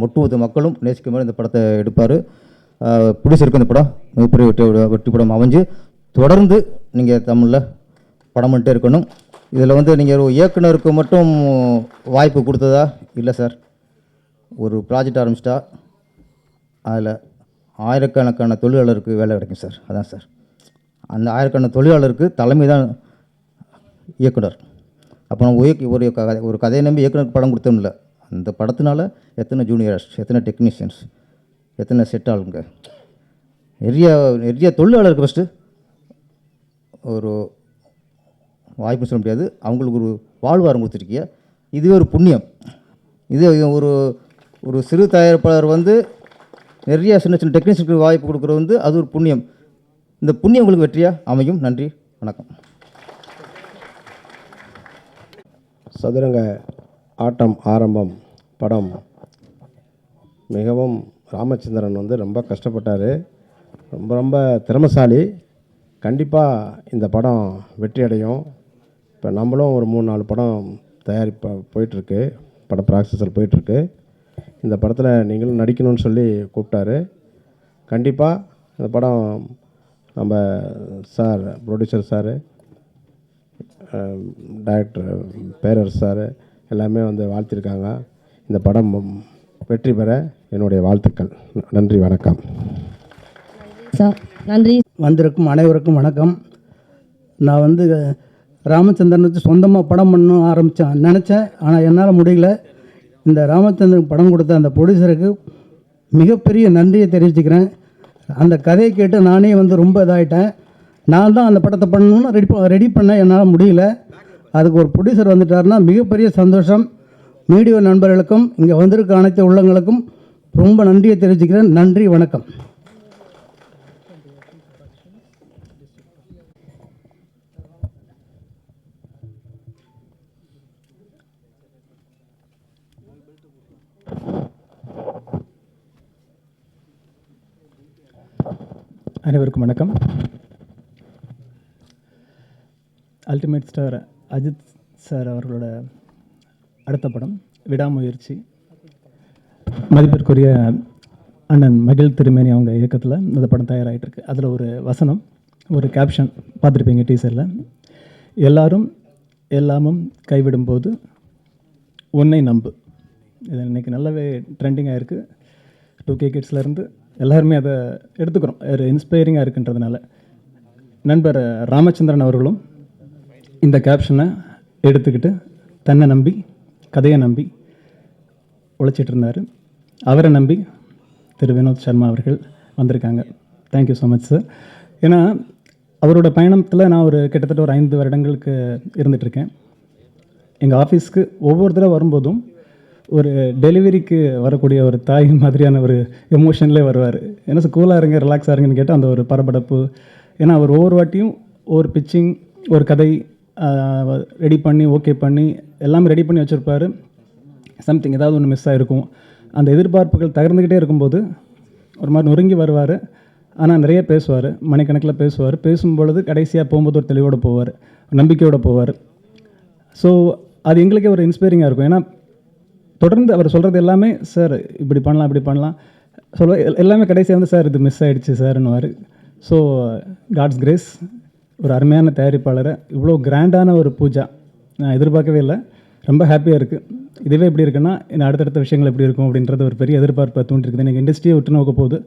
ஒட்டுமொத்த மக்களும் நேசிக்கிற மாதிரி இந்த படத்தை எடுப்பார். ப்ரொடியூசருக்கு இந்த படம் மிகப்பெரிய வெற்றி படம் அமைஞ்சு தொடர்ந்து நீங்கள் தமிழில் படம் பண்ணிட்டே இருக்கணும். இதில் வந்து நீங்கள் ஒரு இயக்குனருக்கு மட்டும் வாய்ப்பு கொடுத்ததா இல்லை சார். ஒரு ப்ராஜெக்ட் ஆரம்பிச்சிட்டா அதில் ஆயிரக்கணக்கான தொழிலாளருக்கு வேலை கிடைக்கும் சார். அதான் சார், அந்த ஆயிரக்கணக்கான தொழிலாளருக்கு தலைமை தான் இயக்குனர். அப்போ நம்ம ஒரு கதையை நம்பி இயக்குனருக்கு படம் கொடுத்தோம் இல்லை, அந்த படத்தினால எத்தனை ஜூனியர்ஸ், எத்தனை டெக்னீஷியன்ஸ், எத்தனை செட் ஆளுங்க, நிறைய தொழிலாளருக்கு ஃபஸ்ட்டு ஒரு வாய்ப்பு சொல்ல முடியாது, அவங்களுக்கு ஒரு வாழ்வாரம் கொடுத்துருக்கிய. இதுவே ஒரு புண்ணியம். இது ஒரு சிறு தயாரிப்பாளர் வந்து நிறைய சின்ன சின்ன டெக்னீஷியனுக்கு வாய்ப்பு கொடுக்குறது வந்து அது ஒரு புண்ணியம். இந்த புண்ணியம் உங்களுக்கு வெற்றியாக அமையும். நன்றி, வணக்கம். சதுரங்க ஆட்டம் ஆரம்பம் படம் மிகவும் ராமச்சந்திரன் வந்து ரொம்ப கஷ்டப்பட்டார், ரொம்ப திறமைசாலி. கண்டிப்பாக இந்த படம் வெற்றி அடையும். இப்போ நம்மளும் ஒரு 3-4 படம் தயாரிப்ப போயிட்டுருக்கு, படம் ப்ராசஸில் போயிட்டுருக்கு. இந்த படத்தில் நீங்களும் நடிக்கணும்னு சொல்லி கூப்பிட்டாரு. கண்டிப்பாக இந்த படம் நம்ம சார், ப்ரொடியூசர் சார், டைரக்டர் பேரரசு சார் எல்லாமே வந்து வாழ்த்திருக்காங்க. இந்த படம் வெற்றி பெற என்னுடைய வாழ்த்துக்கள். நன்றி, வணக்கம் சார். நன்றி. வந்திருக்கும் அனைவருக்கும் வணக்கம். நான் வந்து ராமச்சந்திரன் வச்சு சொந்தமாக படம் பண்ண நினச்சேன், ஆனால் என்னால் முடியல. இந்த ராமச்சந்திரன் படம் கொடுத்த அந்த ப்ரொடியூசருக்கு மிகப்பெரிய நன்றியை தெரிவிச்சுக்கிறேன். அந்த கதையை கேட்டு நானே வந்து ரொம்ப இதாகிட்டேன். நான் தான் அந்த படத்தை பண்ணணும்னு ரெடி பண்ண என்னால் முடியல. அதுக்கு ஒரு ப்ரொடியூசர் வந்துட்டாருன்னா மிகப்பெரிய சந்தோஷம். மீடியா நண்பர்களுக்கும் இங்கே வந்திருக்க அனைத்து உள்ளங்களுக்கும் ரொம்ப நன்றியை தெரிவிச்சுக்கிறேன். நன்றி, வணக்கம். அனைவருக்கும் வணக்கம். அல்டிமேட் ஸ்டார் அஜித் சார் அவர்களோட அடுத்த படம் விடாமுயற்சி. மதிப்பிற்குரிய அண்ணன் மகிழ் திருமேனி அவங்க இயக்கத்தில் இந்த படம் தயாராகிட்டு இருக்கு. அதில் ஒரு வசனம், ஒரு கேப்ஷன் பார்த்துருப்பீங்க டீசரில். எல்லாரும் எல்லாமும் கைவிடும்போது உன்னை நம்பு. இது இன்றைக்கி நல்லாவே ட்ரெண்டிங்காக இருக்குது. 2K கிட்ஸ்லேருந்து எல்லாருமே அதை எடுத்துக்கிறோம், ஒரு இன்ஸ்பைரிங்காக இருக்குன்றதுனால. நண்பர் ராமச்சந்திரன் அவர்களும் இந்த கேப்ஷனை எடுத்துக்கிட்டு தன்னை நம்பி, கதையை நம்பி உழைச்சிட்டு இருந்தார். அவரை நம்பி திரு வினோத் சர்மா அவர்கள் வந்திருக்காங்க. Thank you so much sir. ஏன்னா அவரோட பயணத்தில் நான் கிட்டத்தட்ட ஒரு 5 வருடங்களுக்கு இருந்துகிட்ருக்கேன். எங்கள் ஆஃபீஸ்க்கு ஒவ்வொரு தடவை வரும்போதும் ஒரு டெலிவரிக்கு வரக்கூடிய ஒரு தாய் மாதிரியான ஒரு எமோஷன்லேயே வருவார். ஏன்னா கூலாக இருங்க, ரிலாக்ஸாக இருங்கன்னு கேட்டால் அந்த ஒரு பரபரப்பு. ஏன்னா அவர் ஒவ்வொரு வாட்டியும் ஒரு பிச்சிங், ஒரு கதை ரெடி பண்ணி ஓகே பண்ணி எல்லாமே ரெடி பண்ணி வச்சுருப்பார். சம்திங் ஏதாவது ஒன்று மிஸ் ஆகிருக்கும். அந்த எதிர்பார்ப்புகள் தகர்ந்துக்கிட்டே இருக்கும்போது ஒரு மாதிரி நொறுங்கி வருவார். ஆனால் நிறைய பேசுவார், மணிக்கணக்கில் பேசுவார். பேசும்பொழுது கடைசியாக போகும்போது ஒரு தெளிவோடு போவார், நம்பிக்கையோடு போவார். ஸோ அது எங்களுக்கே ஒரு இன்ஸ்பைரிங்காக இருக்கும். ஏன்னா தொடர்ந்து அவர் சொல்கிறது எல்லாமே சார் இப்படி பண்ணலாம் இப்படி பண்ணலாம் எல்லாமே கடைசியாக வந்து சார் இது மிஸ் ஆகிடுச்சு சார்னுவார். ஸோ காட்ஸ் கிரேஸ், ஒரு அருமையான தயாரிப்பாளரை இவ்வளோ கிராண்டான ஒரு பூஜா நான் எதிர்பார்க்கவே இல்லை. ரொம்ப ஹாப்பியாக இருக்குது. இதுவே எப்படி இருக்குன்னா இன்னும் அடுத்தடுத்த விஷயங்கள் எப்படி இருக்கும் அப்படின்றது ஒரு பெரிய எதிர்பார்ப்பை தூண்டிருக்குது. எனக்கு இண்டஸ்ட்ரியை விட்டு நோக்க போகுது,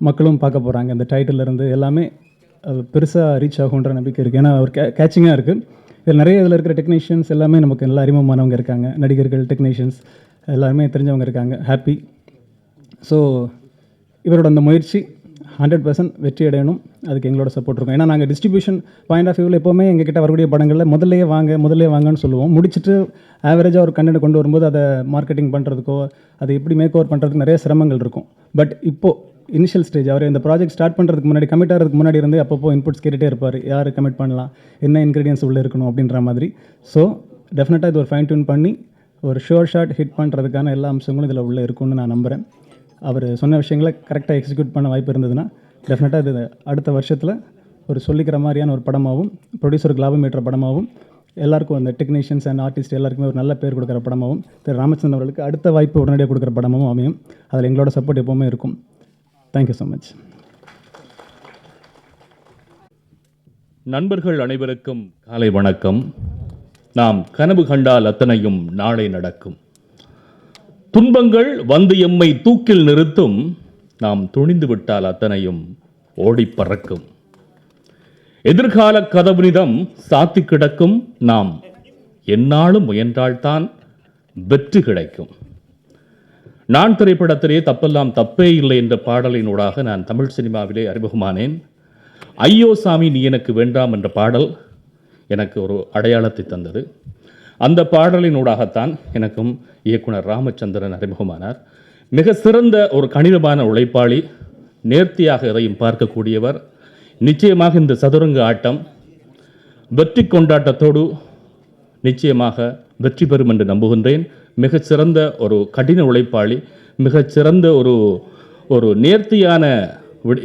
மக்களும் பார்க்க போகிறாங்க. இந்த டைட்டிலேருந்து எல்லாமே பெருசாக ரீச் ஆகுன்ற நம்பிக்கை இருக்குது. ஏன்னா அவர் கேட்சிங்காக இருக்குது. இதில் நிறைய இதில் இருக்கிற டெக்னீஷியன்ஸ் எல்லாமே நமக்கு நல்லா அறிமுகமானவங்க இருக்காங்க. நடிகர்கள், டெக்னீஷியன்ஸ் எல்லாருமே தெரிஞ்சவங்க இருக்காங்க. ஹாப்பி. ஸோ இவரோட அந்த முயற்சி 100% வெற்றி அடையணும். அதுக்கு எங்களோட சப்போர்ட் இருக்கும். ஏன்னா நாங்கள் டிஸ்ட்ரிபியூஷன் பாயிண்ட் ஆஃப் வியூவில் எப்போவுமே எங்ககிட்ட வரக்கூடிய படங்களில் முதல்லையே வாங்கன்னு சொல்லுவோம். முடிச்சுட்டு ஆவரேஜாக ஒரு கண்டென்ட் கொண்டு வரும்போது அதை மார்க்கெட்டிங் பண்ணுறதுக்கோ அதை எப்படி மேக் ஓவர் பண்ணுறதுக்கு நிறைய சிரமங்கள் இருக்கும். பட் இப்போது இனிஷியல் ஸ்டேஜ், அவர் இந்த ப்ராஜெக்ட் ஸ்டார்ட் பண்ணுறதுக்கு முன்னாடி, கமிட் ஆகிறதுக்கு முன்னாடி இருந்து அப்பப்போ இன்புட்ஸ் கேட்டுகிட்டே இருப்பார். யார் கமிட் பண்ணலாம், என்ன இன்க்ரீடியன்ஸ் உள்ளே இருக்கணும் அப்படின்ற மாதிரி. ஸோ டெஃபினட்டாக இது ஒரு ஃபைன் டியூன் பண்ணி ஒரு ஷோர் ஷாட் ஹிட் பண்ணுறதுக்கான எல்லா அம்சங்களும் இதில் உள்ளே இருக்கும்னு நான் நம்புகிறேன். அவர் சொன்ன விஷயங்களை கரெக்டாக எக்ஸிக்யூட் பண்ண வாய்ப்பு இருந்ததுன்னா டெஃபினட்டாக இது அடுத்த வருஷத்தில் ஒரு சொல்லிக்கிற மாதிரியான ஒரு படமாகவும், ப்ரொடியூசருக்கு லாபம் ஏற்ற படமாகவும் எல்லாருக்கும் அந்த டெக்னீஷியன்ஸ் அண்ட் ஆர்டிஸ்ட் எல்லாருக்குமே ஒரு நல்ல பேர் கொடுக்குற படமாகவும் திரு ராமச்சந்திரன் அவர்களுக்கு அடுத்த வாய்ப்பு உடனடியாக கொடுக்குற படமாகவும் அமையும். அதில் எங்களோட சப்போர்ட் எப்போவுமே இருக்கும். Thank you so much. நண்பர்கள் அனைவருக்கும் காலை வணக்கம். நாம் கனவு கண்டால் அத்தனையும் நாளை நடக்கும். துன்பங்கள் வந்து எம்மை தூக்கில் நிறுத்தும். நாம் துணிந்து விட்டால் அத்தனையும் ஓடி பறக்கும். எதிர்கால கதவுனிதம் சாத்தி கிடக்கும். நாம் எந்நாளும் முயன்றால்தான் வெற்றி கிடைக்கும். நான் திரைப்படத்திலே தப்பெல்லாம் தப்பே இல்லை என்ற பாடலினூடாக நான் தமிழ் சினிமாவிலே அறிமுகமானேன். ஐயோ சாமி நீ எனக்கு வேண்டாம் என்ற பாடல் எனக்கு ஒரு அடையாளத்தை தந்தது. அந்த பாடலினூடாகத்தான் எனக்கும் இயக்குனர் ராமச்சந்திரன் அறிமுகமானார். மிக சிறந்த ஒரு கணிதமான உழைப்பாளி, நேர்த்தியாக எதையும் பார்க்கக்கூடியவர். நிச்சயமாக இந்த சதுரங்க ஆட்டம் வெற்றி கொண்டாட்டத்தோடு நிச்சயமாக வெற்றி பெறும் என்று நம்புகின்றேன். மிகச்சிறந்த ஒரு கடின உழைப்பாளி, மிகச்சிறந்த ஒரு நேர்த்தியான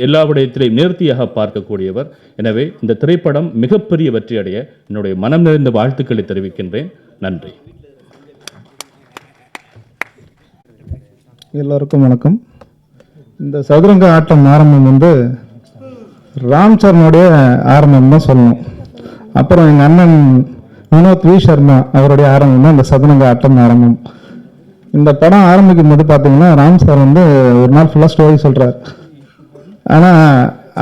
எல்லா விடயத்திலையும் நேர்த்தியாக பார்க்கக்கூடியவர். எனவே இந்த திரைப்படம் மிகப்பெரிய வெற்றியடைய என்னுடைய மனம் நிறைந்த வாழ்த்துக்களை தெரிவிக்கின்றேன். நன்றி. எல்லோருக்கும் வணக்கம். இந்த சதுரங்க ஆட்டம் ஆரம்பம் வந்து ராம் சரணுடைய ஆரம்பம் தான் சொல்லணும். அப்புறம் எங்கள் அண்ணன் வினோத் வி சர்மா அவருடைய ஆரம்பம் தான் இந்த சதுரங்க ஆட்டம் ஆரம்பம். இந்த படம் ஆரம்பிக்கும் போது பார்த்தீங்கன்னா ராம் சார் வந்து ஒரு நாள் ஃபுல்லாக ஸ்டோரி சொல்கிறார். ஆனால்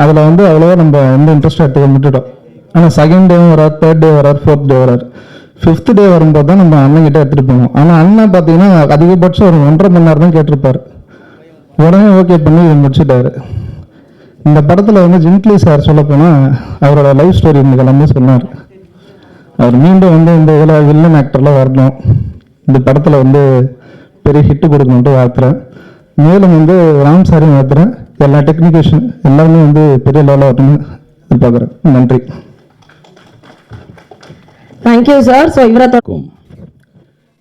அதில் வந்து அவ்வளோவா நம்ம எந்த இன்ட்ரெஸ்ட் எடுத்துக்க விட்டுட்டோம். ஆனால் செகண்ட் டேவும் வரார், தேர்ட் டே வரார், ஃபோர்த் டே வரார், ஃபிஃப்த் டே வரும்போது தான் நம்ம அண்ணன்கிட்ட எடுத்துகிட்டு போனோம். ஆனால் அண்ணன் பார்த்தீங்கன்னா அதிகபட்சம் ஒரு 1.5 மணி நேரம் தான் கேட்டிருப்பார். உடனே ஓகே பண்ணி முடிச்சுட்டாரு. இந்த படத்தில் வந்து ஜின்க்லி சார் சொல்லப்போனால் அவரோட லைஃப் ஸ்டோரி இன்னைக்கு எல்லாமே சொன்னார். அவர் மீண்டும் வந்து இந்த இதில் வில்லன் ஆக்டரில் வரணும், இந்த படத்தில் வந்து பெரிய ஹிட்டு கொடுக்கணுன்ட்டு வாழ்த்துறேன். மேலும் வந்து ராம் சாரையும் வாழ்த்துறேன். எல்லா டெக்னிக்கேஷன் எல்லாமே வந்து பெரிய லெவலில் வரணும்னு எதிர்பார்க்குறேன். நன்றி. Thank you sir. ஸோ இவரை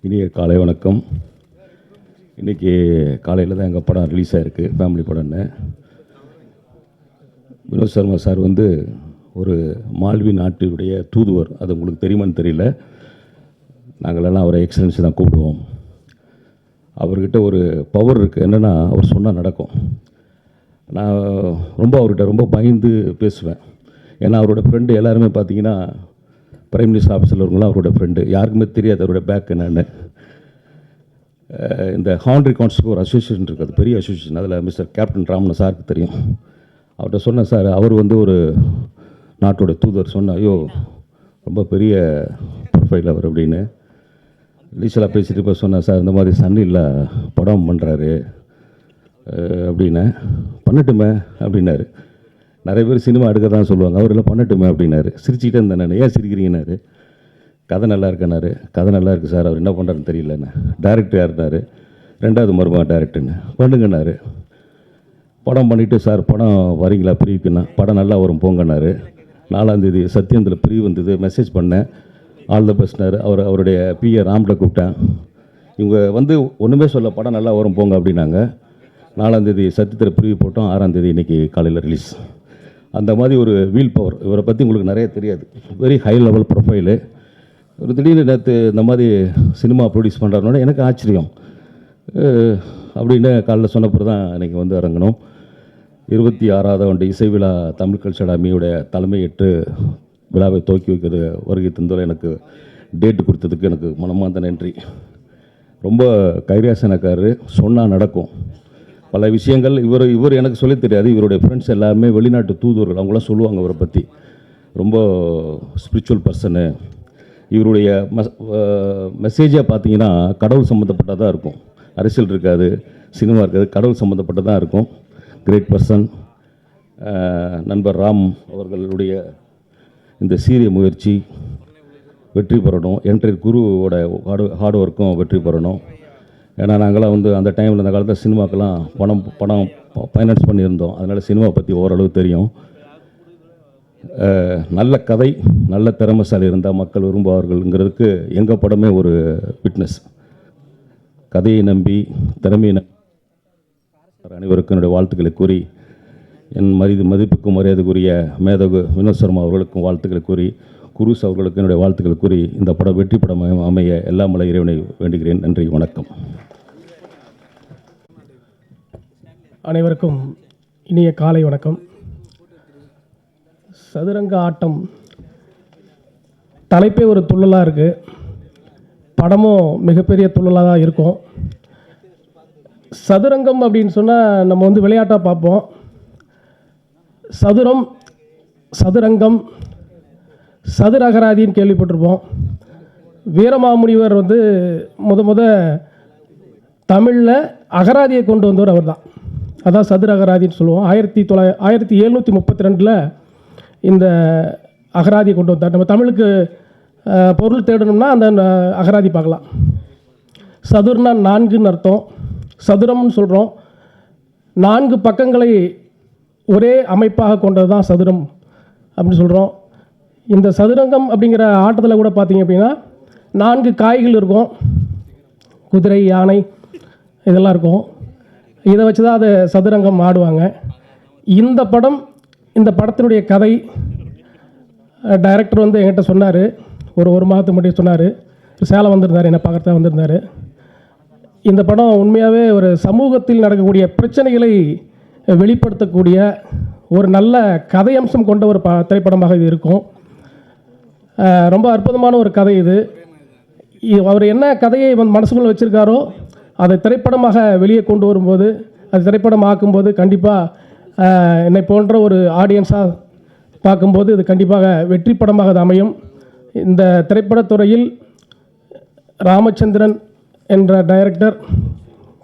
இனிய காலை வணக்கம். இன்றைக்கி காலையில் தான் எங்கள் படம் ரிலீஸ் ஆகிருக்கு, ஃபேமிலி படம்னு. வினோத் சர்மா சார் வந்து ஒரு மால்வி நாட்டுடைய தூதுவர். அது உங்களுக்கு தெரியுமான்னு தெரியல. நாங்களெல்லாம் அவரை எக்ஸலன்ஸ் தான் கூப்பிடுவோம். அவர்கிட்ட ஒரு பவர் இருக்குது. என்னென்னா அவர் சொன்னால் நடக்கும். நான் அவர்கிட்ட ரொம்ப பயந்து பேசுவேன். ஏன்னா அவரோட ஃப்ரெண்டு எல்லாருமே பார்த்தீங்கன்னா பிரைம் மினிஸ்டர் ஆஃபீஸில் இருக்கவங்களாம் அவரோட ஃப்ரெண்டு. யாருக்குமே தெரியாது அவரோட பேக் என்னென்னு. இந்த ஹான்ரி கான்ஸ்க்கு ஒரு அசோசியேஷன் இருக்குது, அது பெரிய அசோசியேஷன். அதில் மிஸ்டர் கேப்டன் ராமன் சாருக்கு தெரியும். அவர்கிட்ட சொன்னேன், சார் அவர் வந்து ஒரு நாட்டோட தூதர். சொன்னேன், ஐயோ ரொம்ப பெரிய ப்ரொஃபைல் அவர் அப்படின்னு. லீசலாக பேசிட்டு இப்போ சொன்னேன், சார் இந்த மாதிரி சன்னில் படம் பண்ணுறாரு அப்படின்னு. பண்ணட்டுமே அப்படின்னாரு. நிறைய பேர் சினிமா எடுக்க தான் சொல்லுவாங்க, அவர் எல்லாம் பண்ணட்டுமே அப்படின்னாரு. சிரிச்சுக்கிட்டே இருந்தேன் நான். ஏன் சிரிக்கிறீங்கன்னாரு. கதை நல்லா இருக்கேனாரு. கதை நல்லா இருக்குது சார், அவர் என்ன பண்ணுறாருன்னு தெரியலண்ணே. டைரக்டர் யாருனாரு. 2வது மருமகன் டைரக்டர்னு. பண்ணுங்கன்னாரு. படம் பண்ணிவிட்டு, சார் படம் வரீங்களா பிரிவுக்குன்னா. படம் நல்லா வரும் போங்கன்னாரு. 4ஆம் தேதி சத்யந்தில் பிரிவு வந்தது. மெசேஜ் பண்ணேன், ஆல் த பெஸ்ட்னாரு. அவருடைய பிஏ ராம்கிட்ட கூப்பிட்டேன். இவங்க வந்து ஒன்றுமே சொல்ல, படம் நல்லா வரும் போங்க அப்படின்னாங்க. 4ஆம் தேதி சத்யத்தில் பிரிவு போட்டோம். 6ஆம் தேதி இன்றைக்கி காலையில் ரிலீஸ். அந்த மாதிரி ஒரு வீல் பவர். இவரை பற்றி உங்களுக்கு நிறைய தெரியாது. Very high level profile. ஒரு திடீர்னு நேற்று இந்த மாதிரி சினிமா ப்ரொடியூஸ் பண்ணுறாருனோட எனக்கு ஆச்சரியம். அப்படின்னு காலையில் சொன்னப்போ தான் இன்றைக்கி வந்து இறங்கணும். 26வது ஆண்டு இசை விழா தமிழ் கல்ச்சர் அகாடமியோட தலைமையேற்று விழாவை துவக்கி வைக்கிறது வருகை தந்தோர் எனக்கு டேட்டு கொடுத்ததுக்கு எனக்கு மனமார்ந்த நன்றி. ரொம்ப கைராசனக்காரரு, சொன்னால் நடக்கும். பல விஷயங்கள் இவர் எனக்கு சொல்லித் தெரியாது. இவருடைய ஃப்ரெண்ட்ஸ் எல்லாருமே வெளிநாட்டு தூதுவர்கள், அவங்களாம் சொல்லுவாங்க அவரை பற்றி. ரொம்ப ஸ்பிரிச்சுவல் பர்சனு. இவருடைய மெசேஜாக பார்த்தீங்கன்னா கடவுள் சம்மந்தப்பட்டதாக இருக்கும். அரசியல் இருக்காது, சினிமா இருக்காது, கடவுள் சம்மந்தப்பட்டதாக இருக்கும். Great person. நண்பர் ராம் அவர்களுடைய இந்த சீரிய முயற்சி வெற்றி பெறணும். என்ட்ரி குருவோட ஹார்ட் ஒர்க்கும் வெற்றி பெறணும். ஏன்னா நாங்களாம் வந்து அந்த டைமில், அந்த காலத்தில் சினிமாக்கெல்லாம் பணம் ஃபைனான்ஸ் பண்ணியிருந்தோம். அதனால் சினிமா பற்றி ஓரளவு தெரியும். நல்ல கதை, நல்ல திறமைசாலி இருந்தால் மக்கள் விரும்புவார்கள்ங்கிறதுக்கு எங்கள் படமே ஒரு விட்னஸ். கதையை நம்பி, திறமையை நம்பி அனைவருக்கும் என்னுடைய வாழ்த்துக்களை கூறி, என் மதிப்புக்கும் மரியாதைக்குரிய மேதகு வினோத் சர்மா அவர்களுக்கும் வாழ்த்துக்களை கூறி, குருஸ் அவர்களுக்கு என்னுடைய வாழ்த்துக்கள் கூறி இந்த படம் வெற்றி படம் அமைய எல்லாம் வல்ல இறைவனை வேண்டுகிறேன். நன்றி, வணக்கம். அனைவருக்கும் இனிய காலை வணக்கம். சதுரங்க ஆட்டம் தலைப்பே ஒரு துள்ளலாக இருக்குது, படமும் மிகப்பெரிய துள்ளலாக தான் இருக்கும். சதுரங்கம் அப்படின்னு சொன்னால் நம்ம வந்து விளையாட்டாக பார்ப்போம். சதுரம், சதுரங்கம், சதுர அகராதின்னு கேள்விப்பட்டிருப்போம். வீரமாமுனிவர் வந்து முத தமிழில் அகராதியை கொண்டு வந்தவர் அவர் தான். அதான் சதுர அகராதின்னு சொல்லுவோம். 1732 இந்த அகராதியை கொண்டு வந்தார். நம்ம தமிழுக்கு பொருள் தேடணும்னா அந்த அகராதி பார்க்கலாம். சதுர்னா 4ன்னு அர்த்தம். சதுரம்னு சொல்கிறோம். 4 பக்கங்களை ஒரே அமைப்பாக கொண்டது தான் சதுரம் அப்படின்னு சொல்கிறோம். இந்த சதுரங்கம் அப்படிங்கிற ஆட்டத்தில் கூட பார்த்தீங்க அப்படின்னா 4 காய்கள் இருக்கும். குதிரை, யானை இதெல்லாம் இருக்கும். இதை வச்சு தான் அதை சதுரங்கம் ஆடுவாங்க. இந்த படத்தினுடைய கதை டைரக்டர் வந்து என்கிட்ட சொன்னார். ஒரு மாதத்துக்கு முன்னாடி சொன்னார். சேலம் வந்திருந்தார், என்னை பார்க்குறதா வந்திருந்தார். இந்த படம் உண்மையாகவே ஒரு சமூகத்தில் நடக்கக்கூடிய பிரச்சனைகளை வெளிப்படுத்தக்கூடிய ஒரு நல்ல கதையம்சம் கொண்ட ஒரு திரைப்படமாக இது இருக்கும். ரொம்ப அற்புதமான ஒரு கதை இது. அவர் என்ன கதையை மனசுக்குள்ளே வச்சுருக்காரோ அதை திரைப்படமாக வெளியே கொண்டு வரும்போது, அது திரைப்படம் ஆக்கும்போது கண்டிப்பாக என்னை போன்ற ஒரு ஆடியன்ஸாக பார்க்கும்போது இது கண்டிப்பாக வெற்றி படமாக அது அமையும். இந்த திரைப்படத்துறையில் ராமச்சந்திரன் என்ற டைரக்டர்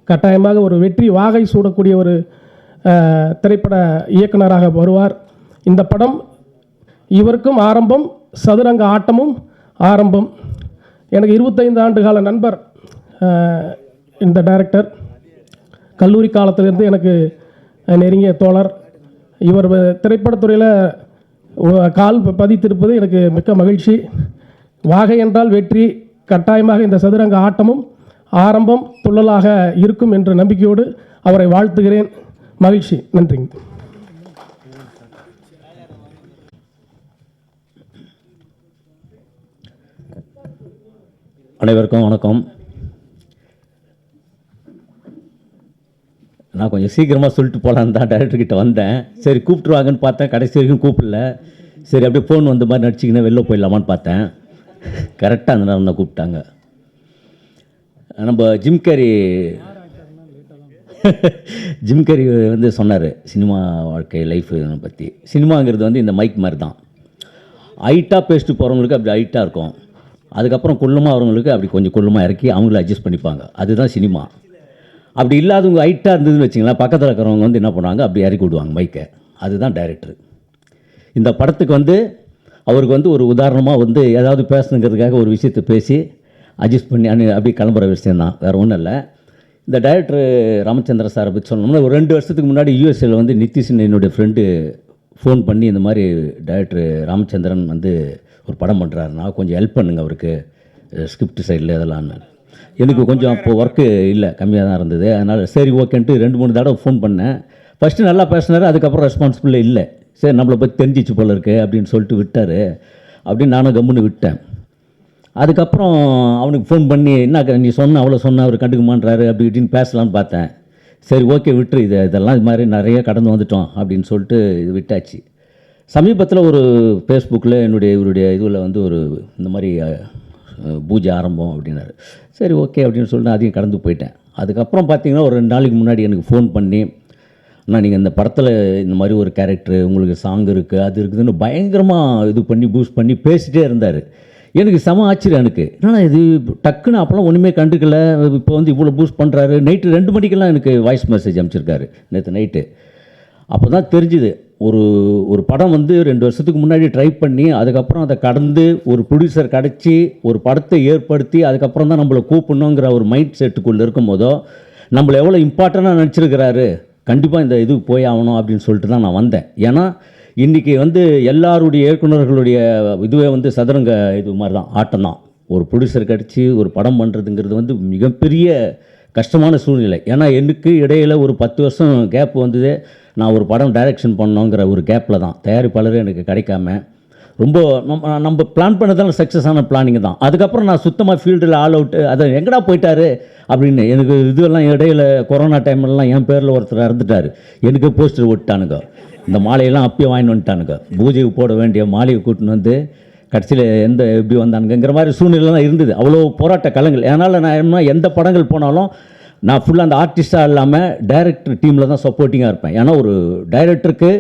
கட்டாயமாக ஒரு வெற்றி வாகை சூடக்கூடிய ஒரு திரைப்பட இயக்குனராக வருவார். இந்த படம் இவருக்கும் ஆரம்பம், சதுரங்க ஆட்டமும் ஆரம்பம். எனக்கு 25 ஆண்டு கால நண்பர் இந்த டைரக்டர். கல்லூரி காலத்திலிருந்து எனக்கு நெருங்கிய தோழர். இவர் திரைப்படத்துறையில் கால் பதித்திருப்பது எனக்கு மிக்க மகிழ்ச்சி. வாகை என்றால் வெற்றி. கட்டாயமாக இந்த சதுரங்க ஆட்டமும் ஆரம்பம் துள்ளலாக இருக்கும் என்ற நம்பிக்கையோடு அவரை வாழ்த்துகிறேன். மகிழ்ச்சி. நன்றிங்க. அனைவருக்கும் வணக்கம். நான் கொஞ்சம் சீக்கிரமாக சொல்லிட்டு போகலான்னு தான் டைரக்டர்கிட்ட வந்தேன். சரி கூப்பிட்டுருவாங்கன்னு பார்த்தேன், கடைசி வரைக்கும் கூப்பிடல. சரி அப்படியே ஃபோன் வந்த மாதிரி நடிச்சிங்கன்னா வெளில போயிடலாமான்னு பார்த்தேன். கரெக்டாக அந்த நேரம் தான் கூப்பிட்டாங்க. நம்ம ஜிம் கேரி வந்து சொன்னார் சினிமா வாழ்க்கை லைஃப் பற்றி. சினிமாங்கிறது வந்து இந்த மைக் மாதிரி தான். ஹைட்டாக பேசிட்டு போகிறவங்களுக்கு அப்படி ஹைட்டாக இருக்கும். அதுக்கப்புறம் குள்ளமாக வரவங்களுக்கு அப்படி கொஞ்சம் குள்ளமாக இறக்கி அவங்கள அட்ஜஸ்ட் பண்ணிப்பாங்க. அதுதான் சினிமா. அப்படி இல்லாதவங்க ஹைட்டாக இருந்ததுன்னு வச்சிங்களேன், பக்கத்தில் இருக்கிறவங்க வந்து என்ன பண்ணுவாங்க, அப்படி இறக்கி விடுவாங்க மைக்கை. அதுதான் டைரக்டர். இந்த படத்துக்கு வந்து அவருக்கு வந்து ஒரு உதாரணமாக வந்து ஏதாவது பேசணுங்கிறதுக்காக ஒரு விஷயத்தை பேசி அட்ஜஸ்ட் பண்ணி அப்படி கிளம்புற விஷயந்தான், வேறு ஒன்றும் இல்லை. இந்த டைரக்டர் ராமச்சந்திர சாரை பற்றி சொல்லணும்னா, ஒரு 2 வருஷத்துக்கு முன்னாடி யூஎஸ்ஏல வந்து நிதிஷன் என்னுடைய ஃப்ரெண்டு ஃபோன் பண்ணி இந்த மாதிரி டைரக்டர் ராமச்சந்திரன் வந்து ஒரு படம் பண்ணுறாரு, நான் கொஞ்சம் ஹெல்ப் பண்ணுங்க அவருக்கு ஸ்கிரிப்ட் சைடில் இதெல்லாம்னு. எனக்கு கொஞ்சம் அப்போது ஒர்க்கு இல்லை, கம்மியாக தான் இருந்தது. அதனால் சரி ஓகேன்ட்டு 2-3 தடவை ஃபோன் பண்ணேன். ஃபஸ்ட்டு நல்லா பேசினார், அதுக்கப்புறம் ரெஸ்பான்சிபிள் இல்லை. சரி நம்மளை பற்றி தெரிஞ்சிச்சு போல இருக்கு அப்படின்னு சொல்லிட்டு விட்டார். அப்படின்னு நானும் கம்முன்னு விட்டேன். அதுக்கப்புறம் அவனுக்கு ஃபோன் பண்ணி என்ன நீ அவ்வளோ சொன்ன அவர் கண்டுக்குமான்றாரு அப்படி இப்படின்னு பேசலான்னு பார்த்தேன். சரி ஓகே விட்டுரு, இதெல்லாம் இது மாதிரி நிறைய கடந்து வந்துட்டோம் அப்படின்னு சொல்லிட்டு இது விட்டாச்சு. சமீபத்தில் ஒரு ஃபேஸ்புக்கில் இவருடைய இதில் வந்து ஒரு இந்த மாதிரி பூஜை ஆரம்பம் அப்படின்னாரு. சரி ஓகே அப்படின்னு சொல்லிட்டு அதையும் கடந்து போயிட்டேன். அதுக்கப்புறம் பார்த்தீங்கன்னா ஒரு 2 நாளைக்கு முன்னாடி எனக்கு ஃபோன் பண்ணி, நான் நீங்கள் இந்த படத்தில் இந்த மாதிரி ஒரு கேரக்டர் உங்களுக்கு சாங் இருக்குது அது இருக்குதுன்னு பயங்கரமாக இது பண்ணி பூஸ்ட் பண்ணி பேசிகிட்டே இருந்தார். எனக்கு செம ஆச்சரியம். எனக்கு என்னன்னா இது டக்குன்னு அப்போலாம் ஒன்றுமே கண்டுக்கல, இப்போ வந்து இவ்வளோ பூஸ்ட் பண்ணுறாரு. நைட்டு 2 மணிக்கெல்லாம் எனக்கு வாய்ஸ் மெசேஜ் அனுப்பிச்சிருக்காரு நேற்று நைட்டு. அப்போ தான் தெரிஞ்சுது ஒரு படம் வந்து 2 வருஷத்துக்கு முன்னாடி ட்ரை பண்ணி அதுக்கப்புறம் அதை கடந்து ஒரு ப்ரொடியூசர் கிடச்சி ஒரு படத்தை ஏற்படுத்தி அதுக்கப்புறம் தான் நம்மளை கூப்பிடணுங்கிற ஒரு மைண்ட் செட்டுக்குள்ளே இருக்கும் போதோ நம்மளை எவ்வளோ இம்பார்ட்டண்ட்டாக நினச்சிருக்கிறாரு. கண்டிப்பாக இந்த இது போய் ஆகணும் அப்படின்னு சொல்லிட்டு தான் நான் வந்தேன். ஏன்னா இன்றைக்கி வந்து எல்லாருடைய இயக்குநர்களுடைய இதுவே வந்து சதுரங்க இது மாதிரி தான், ஆட்டம் தான். ஒரு ப்ரொடியூசர் கிடச்சி ஒரு படம் பண்ணுறதுங்கிறது வந்து மிகப்பெரிய கஷ்டமான சூழ்நிலை. ஏன்னா எனக்கு இடையில் ஒரு 10 வருஷம் கேப் வந்தது. நான் ஒரு படம் டைரக்ஷன் பண்ணோங்கிற ஒரு கேப்பில் தான், தயாரிப்பாளரே எனக்கு கிடைக்காம ரொம்ப நம்ம பிளான் பண்ணதால சக்ஸஸ் ஆன பிளானிங் தான். அதுக்கப்புறம் நான் சுத்தமாக ஃபீல்டில் ஆல் அவுட்டு, அதை எங்கடா போயிட்டாரு அப்படின்னு எனக்கு இதுவெல்லாம் இடையில கொரோனா டைம்லலாம் என் பேரில் ஒருத்தர் இறந்துட்டார். எனக்கு போஸ்டர் ஒட்டானுங்க, இந்த மாலையெல்லாம் அப்பயே வாங்கிட்டு வந்துட்டானுங்க. பூஜைக்கு போட வேண்டிய மாலையை கூட்டின்னு வந்து கடைசியில் எப்படி வந்தானுங்கிற மாதிரி சூழ்நிலைலாம் இருந்தது. அவ்வளோ போராட்ட களங்கள். அதனால் நான் எந்த படங்கள் போனாலும் நான் ஃபுல்லாக அந்த ஆர்டிஸ்டாக இல்லாமல் டைரக்டர் டீமில் தான் சப்போர்ட்டிங்காக இருப்பேன். ஏன்னா ஒரு டைரக்டருக்கு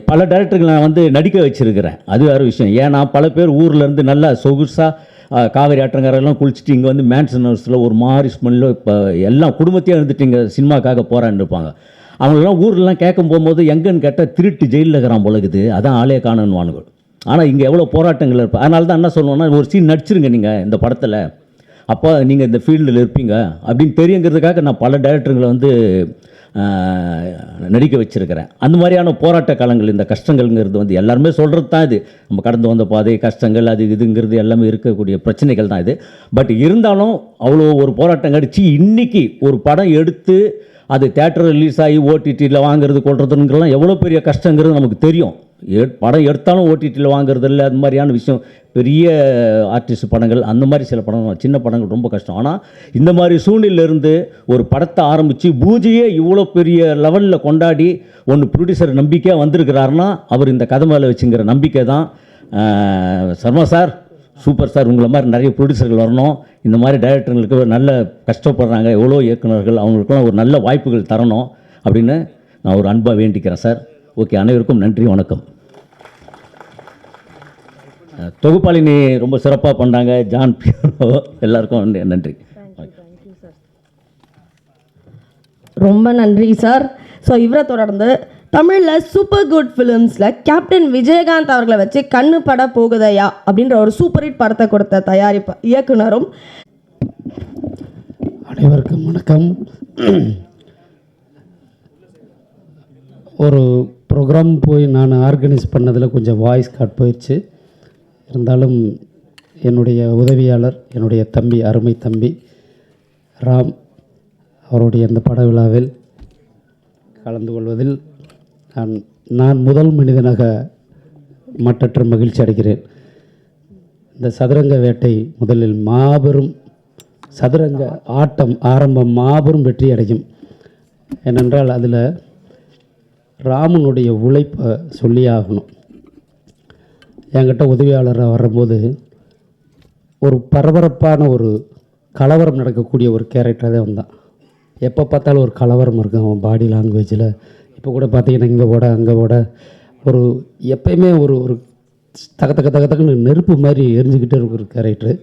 பல டைரக்டர்கள் நான் நடிக்க வச்சுருக்கிறேன். அது வேறு விஷயம். ஏன்னா பல பேர் ஊர்லேருந்து நல்லா சொகுசாக காவேரி ஆற்றங்கரெல்லாம் குளிச்சுட்டு இங்கே மேன்சன் ஹவுஸில் ஒரு மாதிரி ஸ்மெல்லில் இப்போ எல்லாம் குடும்பத்தையே இருந்துட்டு இங்கே சினிமாக்காக போரான்னு இருப்பாங்க. அவங்களெல்லாம் ஊர்லலாம் கேட்கும் போகும்போது எங்கன்னு கேட்டால் திருட்டு ஜெயிலில் இருக்கிறான் பொழுகுது, அதான் ஆளே காணணுவானுங்க. ஆனால் இங்கே எவ்வளோ போராட்டங்கள் இருப்பேன். அதனால தான் என்ன சொல்லுவோன்னா, ஒரு சீன் நடிச்சிருங்க நீங்கள் இந்த படத்தில், அப்போ நீங்கள் இந்த ஃபீல்டில் இருப்பீங்க அப்படின்னு தெரியுங்கிறதுக்காக நான் பல டைரக்டருங்களை நடிக்க வச்சுருக்கிறேன். அந்த மாதிரியான போராட்ட காலங்கள், இந்த கஷ்டங்கள்ங்கிறது எல்லாருமே சொல்கிறது தான். இது நம்ம கடந்து வந்த பாதை கஷ்டங்கள் அது இதுங்கிறது எல்லாமே இருக்கக்கூடிய பிரச்சனைகள் தான் இது. பட் இருந்தாலும் அவ்வளோ ஒரு போராட்டம் கடிச்சு இன்றைக்கி ஒரு படம் எடுத்து அது தேட்டர் ரிலீஸ் ஆகி ஓடிடியில் வாங்குறது கொள்றதுங்கிறலாம் எவ்வளோ பெரிய கஷ்டங்கிறது நமக்கு தெரியும். படம் எடுத்தாலும் ஓடிடியில் வாங்குறது இல்லை, அது மாதிரியான விஷயம். பெரிய ஆர்டிஸ்ட் படங்கள் அந்த மாதிரி சில படங்கள், சின்ன படங்கள் ரொம்ப கஷ்டம். ஆனால் இந்த மாதிரி சூழ்நிலையிலேருந்து ஒரு படத்தை ஆரம்பித்து பூஜையே இவ்வளோ பெரிய லெவலில் கொண்டாடி ஒன்று ப்ரொடியூசர் நம்பிக்கையாக வந்திருக்கிறாருன்னா அவர் இந்த கதை மேலே வச்சுங்கிற நம்பிக்கை தான். சர்மா சார் சூப்பர் சார், உங்களை மாதிரி நிறைய ப்ரொடியூசர்கள் வரணும். இந்த மாதிரி டைரக்டர்களுக்கு நல்ல கஷ்டப்படுறாங்க எவ்வளோ இயக்குநர்கள், அவங்களுக்குலாம் ஒரு நல்ல வாய்ப்புகள் தரணும் அப்படின்னு நான் ஒரு அன்பாக வேண்டிக்கிறேன் சார். ஓகே, அனைவருக்கும் நன்றி, வணக்கம். தொகுப்பாளினி ரொம்ப சிறப்பாக பண்ணாங்க, ஜான் பியோ, எல்லாருக்கும் நன்றி. ரொம்ப நன்றி சார். ஸோ இவரை தொடர்ந்து தமிழில் சூப்பர் குட் ஃபிலிம்ஸில் கேப்டன் விஜயகாந்த் அவர்களை வச்சு கண்ணு பட போகுதையா அப்படின்ற ஒரு சூப்பர் ஹிட் படத்தை கொடுத்த இயக்குனரும். அனைவருக்கும் வணக்கம். ஒரு ப்ரோக்ராம் போய் நான் ஆர்கனைஸ் பண்ணதில் கொஞ்சம் வாய்ஸ் காட் போயிடுச்சு. இருந்தாலும் என்னுடைய உதவியாளர், என்னுடைய தம்பி, அருமை தம்பி ராம் அவருடைய அந்த பட விழாவில் கலந்து கொள்வதில் நான் முதல் மனிதனாக மட்டற்ற மகிழ்ச்சி அடைகிறேன். இந்த சதுரங்க வேட்டை முதலில் மாபெரும் சதுரங்க ஆட்டம் ஆரம்பம் மாபெரும் வெற்றி அடையும். ஏனென்றால் அதில் ராமனுடைய உழைப்பை சொல்லி ஆகணும். என்கிட்ட உதவியாளராக வரும்போது ஒரு பரபரப்பான ஒரு கலவரம் நடக்கக்கூடிய ஒரு கேரக்டராக தான் வந்தான். எப்போ பார்த்தாலும் ஒரு கலவரம் இருக்கும் அவன் பாடி லாங்குவேஜில். இப்போ கூட பார்த்தீங்கன்னா இங்கே ஓட அங்கே ஓட ஒரு எப்பயுமே ஒரு ஒரு தகன்னு நெருப்பு மாதிரி எரிஞ்சுக்கிட்டே இருக்கிற கேரக்டரு.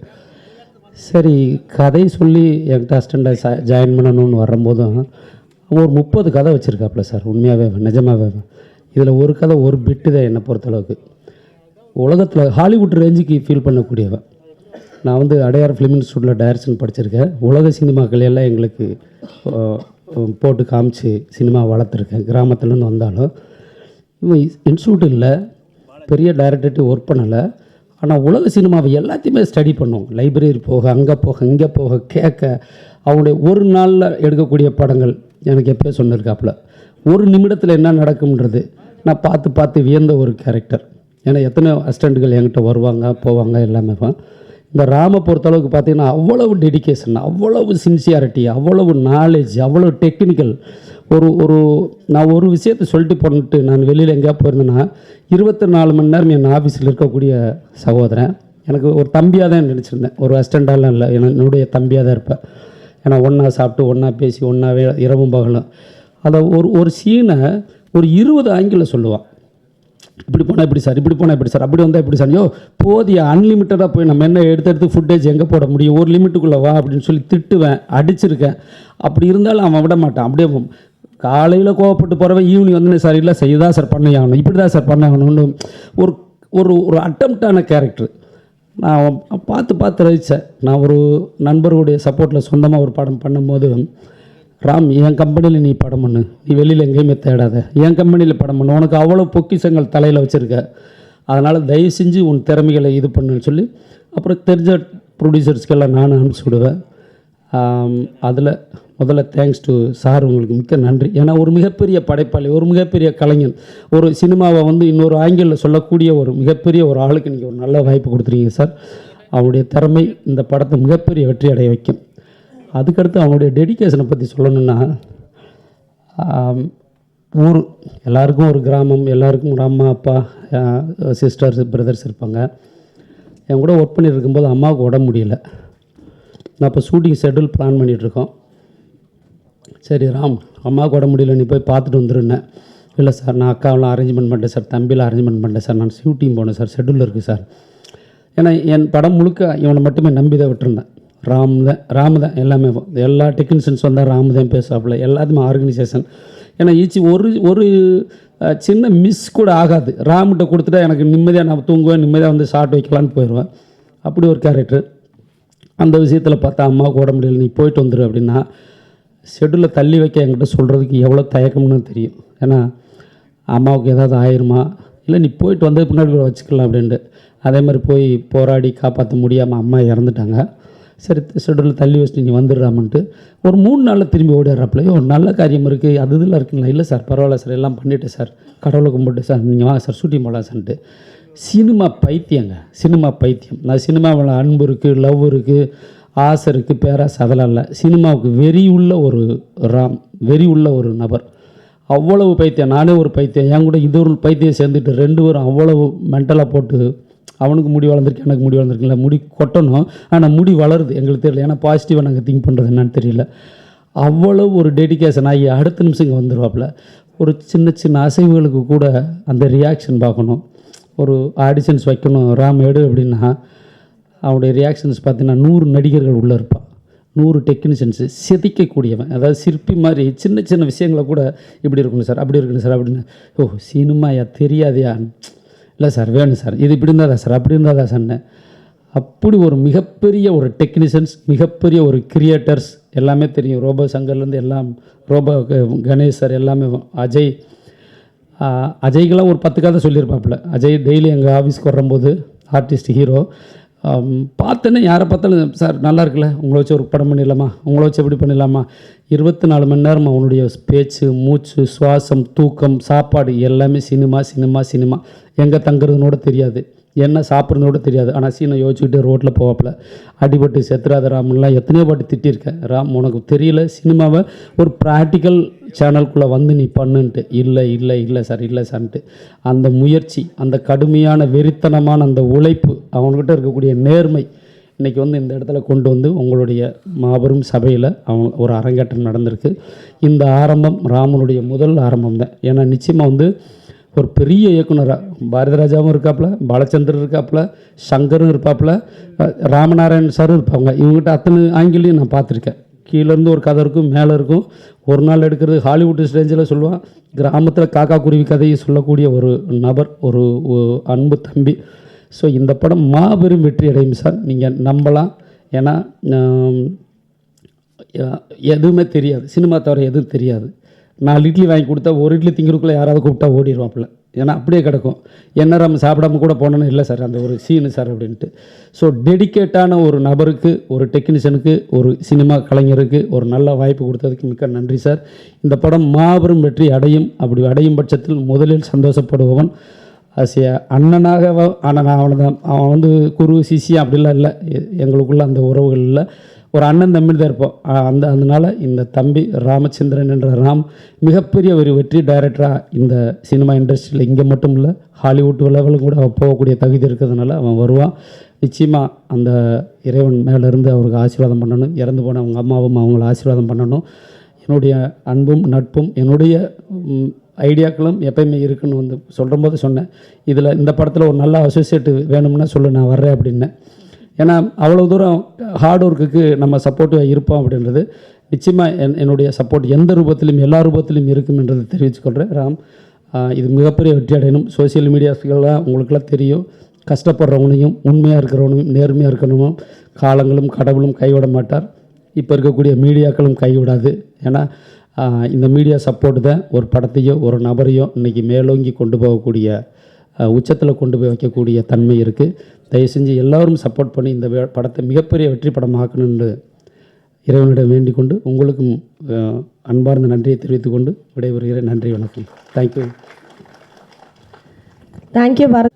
சரி, கதை சொல்லி என்கிட்ட அசிஸ்டண்ட்டாக ஜாயின் பண்ணணும்னு வரும்போதும் ஒரு 30 கதை வச்சுருக்காப்புல சார். உண்மையாகவே நிஜமாகவே இதில் ஒரு கதை ஒரு பிட்டு தான் என்னை பொறுத்தளவுக்கு. உலகத்தில் ஹாலிவுட் ரேஞ்சுக்கு ஃபீல் பண்ணக்கூடியவன். நான் அடையார் ஃபிலிம் இன்ஸ்டியூட்டில் டைரக்ஷன் படிச்சிருக்கேன். உலக சினிமாக்கள் எல்லாம் எங்களுக்கு போட்டு காமிச்சு சினிமா வளர்த்துருக்கேன். கிராமத்துலேருந்து வந்தாலும் இவன் இன்ஸ்டியூட் இல்லை, பெரிய டைரக்டர்கிட்ட ஒர்க் பண்ணலை. ஆனால் உலக சினிமாவை எல்லாத்தையுமே ஸ்டடி பண்ணும். லைப்ரரி போக, அங்கே போக, இங்கே போக, கேட்க. அவனுடைய ஒரு நாளில் எடுக்கக்கூடிய படங்கள் எனக்கு எப்போ சொன்னிருக்காப்புல. ஒரு நிமிடத்தில் என்ன நடக்கும்ன்றது நான் பார்த்து பார்த்து வியந்த ஒரு கேரக்டர். ஏன்னா எத்தனை அசிஸ்டண்ட்டுகள் என்கிட்ட வருவாங்க போவாங்க எல்லாமே. இந்த ராமை பொறுத்தளவுக்கு பார்த்திங்கன்னா அவ்வளவு டெடிக்கேஷன், அவ்வளவு சின்சியாரிட்டி, அவ்வளவு நாலேஜ், அவ்வளோ டெக்னிக்கல். நான் ஒரு விஷயத்தை சொல்லிட்டு போட்டு நான் வெளியில் எங்கேயா போயிருந்தேன்னா 24 மணி நேரம் என் ஆஃபீஸில் இருக்கக்கூடிய சகோதரன். எனக்கு ஒரு தம்பியாக தான் நினச்சிருந்தேன், ஒரு அசிஸ்டண்ட்டாலாம் இல்லை, என்னுடைய தம்பியாக தான் இருப்பேன். ஏன்னா ஒன்றா சாப்பிட்டு ஒன்றா பேசி ஒன்றாவே இரவும் பகலும். அதை ஒரு சீனை ஒரு 20 ஆங்கிளில் சொல்லுவான். இப்படி போனால் இப்படி சார், இப்படி போனால் இப்படி சார், அப்படி வந்தால் இப்படி சார். போதிய அன்லிமிட்டடாக போய் நம்ம என்ன எடுத்து ஃபுட்டேஜ் எங்கே போட முடியும், ஒரு லிமிட்டுக்குள்ளே வா அப்படின்னு சொல்லி திட்டுவேன், அடிச்சிருக்கேன். அப்படி இருந்தாலும் அவன் விட மாட்டான். அப்படியே காலையில் கோவப்பட்டு போகிறவன் ஈவினிங் சார் இல்லை செய்யதான் சார் பண்ணி ஆகணும், இப்படி தான் சார் பண்ண ஆகணும்னு ஒரு ஒரு ஒரு அட்டம்ப்டான கேரக்டர். நான் பார்த்து ரசித்தேன். நான் ஒரு நண்பர்களுடைய சப்போர்ட்டில் சொந்தமாக ஒரு படம் பண்ணும்போது, ராம் என் கம்பெனியில் நீ படம் பண்ணு, நீ வெளியில் எங்கேயுமே தேடாத, என் கம்பெனியில் படம் பண்ணு, உனக்கு அவ்வளோ பொக்கிஷங்கள் தலையில் வச்சுருக்க, அதனால் தயவு செஞ்சு உன் திறமைகளை இது பண்ணுன்னு சொல்லி அப்புறம் தெரிஞ்ச ப்ரொடியூசர்ஸ்க்கெல்லாம் நான் அனுப்பிச்சி விடுவேன். அதில் முதல்ல தேங்க்ஸ் டு சார், உங்களுக்கு மிக்க நன்றி. ஏன்னா ஒரு மிகப்பெரிய படைப்பாளி, ஒரு மிகப்பெரிய கலைஞன், ஒரு சினிமாவை வந்து இன்னொரு ஆங்கிளில் சொல்லக்கூடிய ஒரு மிகப்பெரிய ஒரு ஆளுக்கு நீங்கள் ஒரு நல்ல வாய்ப்பு கொடுத்துருக்கீங்க சார். அவருடைய திறமை இந்த படத்தை மிகப்பெரிய வெற்றி அடைய வைக்கும். அதுக்கடுத்து அவனுடைய டெடிகேஷனை பற்றி சொல்லணுன்னா, ஊர் எல்லாருக்கும் ஒரு கிராமம், எல்லாருக்கும் ஒரு அம்மா அப்பா சிஸ்டர்ஸ் பிரதர்ஸ் இருப்பாங்க. என் கூட ஒர்க் பண்ணிட்டு இருக்கும்போது அம்மாவுக்கு உடம்பு முடியல. நான் இப்போ ஷூட்டிங் ஷெட்யூல் பிளான் பண்ணிகிட்ருக்கோம். சரி ராம், அம்மாவுக்கு உடம்பு முடியல, நீ போய் பார்த்துட்டு வந்துருன்னேன். இல்லை சார், நான் அக்காவெலாம் அரேஞ்ச்மெண்ட் பண்ணிட்டேன் சார், தம்பியில் அரேஞ்ச்மெண்ட் பண்ணிட்டேன் சார், நான் ஷூட்டிங் போனேன் சார், ஷெட்யூலில் இருக்குது சார். ஏன்னா என் படம் முழுக்க இவனை மட்டுமே நம்பி தான் விட்டுருந்தேன். ராமு தான் எல்லாமே, எல்லா டெக்னீஷியன்ஸ் வந்தால் ராமு தான் பேசுவாப்பில், எல்லாத்துமே ஆர்கனைசேஷன். ஏன்னா ஒரு சின்ன மிஸ் கூட ஆகாது. ராமுகிட்ட கொடுத்துட்டா எனக்கு நிம்மதியாக நான் தூங்குவேன், நிம்மதியாக வந்து ஷார்ட் வைக்கலான்னு போயிடுவேன். அப்படி ஒரு கேரக்டர். அந்த விஷயத்தில் பார்த்தா அம்மாவுக்கு உடம்பு முடியல, நீ போயிட்டு வந்துடு அப்படின்னா ஷெட்யூலில் தள்ளி வைக்க என்கிட்ட சொல்கிறதுக்கு எவ்வளோ தயக்கம்னு தெரியும். ஏன்னா அம்மாவுக்கு ஏதாவது ஆயிருமா, இல்லை நீ போயிட்டு வந்து பின்னாடி கூட வச்சுக்கலாம் அப்படின்ட்டு. அதே மாதிரி போய் போராடி காப்பாற்ற முடியாமல் அம்மா இறந்துட்டாங்க. சரி, ஷெட்யூலில் தள்ளி வச்சுட்டு நீ வந்துடுறாமன்ட்டு ஒரு 3 நாளில் திரும்பி ஓடிடுறாப்புலையோ ஒரு நல்ல காரியம் இருக்குது, அது இதில் இருக்குங்களா. இல்லை சார், பரவாயில்ல சார், எல்லாம் பண்ணிவிட்டு சார், கடவுளை கும்பிட்டு சார், நீங்கள் வாங்க சார், ஷூட்டிங் போகலாம் சார்ன்ட்டு. சினிமா பைத்தியங்க, சினிமா பைத்தியம். நான் சினிமாவில் அன்பு இருக்குது, லவ் இருக்குது, ஆசை இருக்குது, பேராசை, அதெல்லாம் இல்லை. சினிமாவுக்கு வெறி உள்ள ஒரு வெறி உள்ள ஒரு நபர். அவ்வளவு பைத்தியம். நானே ஒரு பைத்தியம், என் கூட இது ஒரு பைத்தியம் சேர்ந்துட்டு 2 பேரும் அவ்வளவு மென்டலாக போட்டு, அவனுக்கு முடி வளர்ந்துருக்கு, எனக்கு முடி வளர்ந்துருக்குல்ல, முடி கொட்டணும், ஆனால் முடி வளருது எங்களுக்கு தெரியல. ஏன்னா பாசிட்டிவாக நாங்கள் திங்க் பண்ணுறது என்னன்னு தெரியல. அவ்வளோ ஒரு டெடிகேஷன் ஆகி அடுத்த நிமிஷம் இங்கே வந்துடுவாப்பில். ஒரு சின்ன சின்ன அசைவுகளுக்கு கூட அந்த ரியாக்ஷன் பார்க்கணும். ஒரு ஆடிஷன்ஸ் வைக்கணும், ராம் எடு அப்படின்னா அவனுடைய ரியாக்ஷன்ஸ் பார்த்தீங்கன்னா 100 நடிகர்கள் உள்ளே இருப்பான், 100 டெக்னீஷியன்ஸு செதுக்கக்கூடியவன். அதாவது சிற்பி மாதிரி சின்ன சின்ன விஷயங்களை கூட இப்படி இருக்கணும் சார், அப்படி இருக்கணும் சார் அப்படின்னு. ஓ சினிமாயா தெரியாதையா, இல்லை சார் வேணும் சார், இது இப்படி இருந்தால் தான் சார், அப்படி இருந்தால் தான் சார்னு. அப்படி ஒரு மிகப்பெரிய ஒரு டெக்னீஷியன்ஸ், மிகப்பெரிய ஒரு கிரியேட்டர்ஸ் எல்லாமே தெரியும். ரோபோ சங்கர்லேருந்து எல்லாம், ரோபோ கணேஷ் சார் எல்லாமே, அஜய்க்கெல்லாம் ஒரு 10 கதை சொல்லியிருப்பாப்புல. அஜய் டெய்லி எங்கள் ஆஃபீஸ்க்கு வரும்போது ஆர்டிஸ்ட் ஹீரோ பார்த்தோன்னே யாரை பார்த்தாலும் சார் நல்லா இருக்குல்ல, உங்களை வச்சு ஒரு படம் பண்ணிடலாமா, உங்களை வச்சு எப்படி பண்ணிடலாமா. 24 மணி நேரம் அவனுடைய பேச்சு, மூச்சு, சுவாசம், தூக்கம், சாப்பாடு எல்லாமே சினிமா சினிமா சினிமா. எங்கே தங்குறதுனோட தெரியாது, என்ன சாப்பிட்றதோட தெரியாது. ஆனால் சீனை யோசிச்சுக்கிட்டு ரோட்டில் போவாப்பில். அடிபட்டு செத்துறாத ராம்லாம் எத்தனையோ பாட்டு திட்டிருக்கேன். ராம் உனக்கு தெரியல சினிமாவை ஒரு ப்ராக்டிக்கல் சேனலுக்குள்ளே வந்து நீ பண்ணுன்ட்டு. இல்லை இல்லை இல்லை சார், இல்லை சார்ன்ட்டு. அந்த முயற்சி, அந்த கடுமையான வெறித்தனமான அந்த உழைப்பு, அவங்ககிட்ட இருக்கக்கூடிய நேர்மை இன்றைக்கி வந்து இந்த இடத்துல கொண்டு வந்து உங்களுடைய மாபெரும் சபையில் அவங்க ஒரு அரங்கேற்றம் நடந்திருக்கு. இந்த ஆரம்பம் ராமனுடைய முதல் ஆரம்பம் தான். ஏன்னா நிச்சயமாக வந்து ஒரு பெரிய இயக்குனராக பாரதிராஜாவும் இருக்காப்புல, பாலச்சந்தர் இருக்காப்புல, சங்கரும் இருப்பாப்புல, ராமநாராயண் சாரும் இருப்பாங்க. இவங்ககிட்ட அத்தனை ஆங்கிலையும் நான் பார்த்துருக்கேன். கீழேருந்து ஒரு கதை இருக்கும், மேலே இருக்கும். ஒரு நாள் எடுக்கிறது ஹாலிவுட் ஸ்டேஜில் சொல்லுவான். கிராமத்தில் காக்கா குருவி கதையை சொல்லக்கூடிய ஒரு நபர், ஒரு அன்பு தம்பி. ஸோ இந்த படம் மாபெரும் வெற்றி அடையும் சார், நீங்கள் நம்பலாம். ஏன்னா எதுவுமே தெரியாது, சினிமா தவிர எதுவும் தெரியாது. 4 இட்லி வாங்கி கொடுத்தா ஒரு இட்லி திங்கிறதுக்குள்ளே யாராவது கூப்பிட்டா ஓடிடுவாப்பில். ஏன்னா அப்படியே கிடக்கும். என்ன நம்ம சாப்பிடாம கூட போனோன்னு, இல்லை சார் அந்த ஒரு சீனு சார் அப்படின்ட்டு. ஸோ டெடிக்கேட்டான ஒரு நபருக்கு, ஒரு டெக்னீஷியனுக்கு, ஒரு சினிமா கலைஞருக்கு ஒரு நல்ல வாய்ப்பு கொடுத்ததுக்கு மிக்க நன்றி சார். இந்த படம் மாபெரும் வெற்றி அடையும். அப்படி அடையும் பட்சத்தில் முதலில் சந்தோஷப்படுபவன் ஆசியா அண்ணனாக. ஆனால் அவனை தான், அவன் வந்து குரு சிஷியா அப்படிலாம் இல்லை, எங்களுக்குள்ள அந்த உறவுகள் இல்லை. ஒரு அண்ணன் தம்பி தான் இருப்போம். அதனால் இந்த தம்பி ராமச்சந்திரன் என்ற ராம் மிகப்பெரிய ஒரு வெற்றி டைரக்டராக இந்த சினிமா இண்டஸ்ட்ரியில் இங்கே மட்டும் இல்லை, ஹாலிவுட் லெவலுக்கு கூட அவன் போகக்கூடிய தகுதி இருக்கிறதுனால அவன் வருவான். நிச்சயமாக அந்த இறைவன் மேலேருந்து அவருக்கு ஆசீர்வாதம் பண்ணணும். இறந்து போன அவங்க அம்மாவும் அவங்கள ஆசீர்வாதம் பண்ணணும். என்னுடைய அன்பும் நட்பும் என்னுடைய ஐடியாக்களும் எப்பயுமே இருக்குன்னு வந்து சொல்கிற போது சொன்னேன். இதில் இந்த படத்தில் ஒரு நல்ல அசோசியேட் வேணும்னா சொல்லு, நான் வர்றேன் அப்படின்னேன். ஏன்னா அவ்வளோ தூரம் ஹார்ட் ஒர்க்குக்கு நம்ம சப்போர்ட்டிவாக இருப்போம் அப்படின்றது நிச்சயமாக என்னுடைய சப்போர்ட் எந்த ரூபத்திலும் எல்லா ரூபத்திலும் இருக்கும் என்றதை தெரிவித்துக்கொள்கிறேன். ராம் இது மிகப்பெரிய வெற்றி அடையணும். சோசியல் மீடியாஸ்கெல்லாம் உங்களுக்கெல்லாம் தெரியும், கஷ்டப்படுறவங்களையும் உண்மையாக இருக்கிறவனையும் நேர்மையாக இருக்கணும் காலங்களும் கடவுளும் கைவிட மாட்டார். இப்போ இருக்கக்கூடிய மீடியாக்களும் கைவிடாது. ஏன்னா இந்த மீடியா சப்போர்ட் தான் ஒரு படத்தையோ ஒரு நபரையோ இன்றைக்கி மேலோங்கி கொண்டு போகக்கூடிய, உச்சத்தில் கொண்டு போய் வைக்கக்கூடிய தன்மை இருக்குது. தயவு செஞ்சு எல்லோரும் சப்போர்ட் பண்ணி இந்த படத்தை மிகப்பெரிய வெற்றி படம் ஆக்கணும்னு இறைவனிடம் வேண்டிக் கொண்டு உங்களுக்கும் அன்பார்ந்த நன்றியை தெரிவித்துக் கொண்டு விடைபெறுகிறேன். நன்றி, வணக்கம். தேங்க்யூ. தேங்க்யூ பாரத்.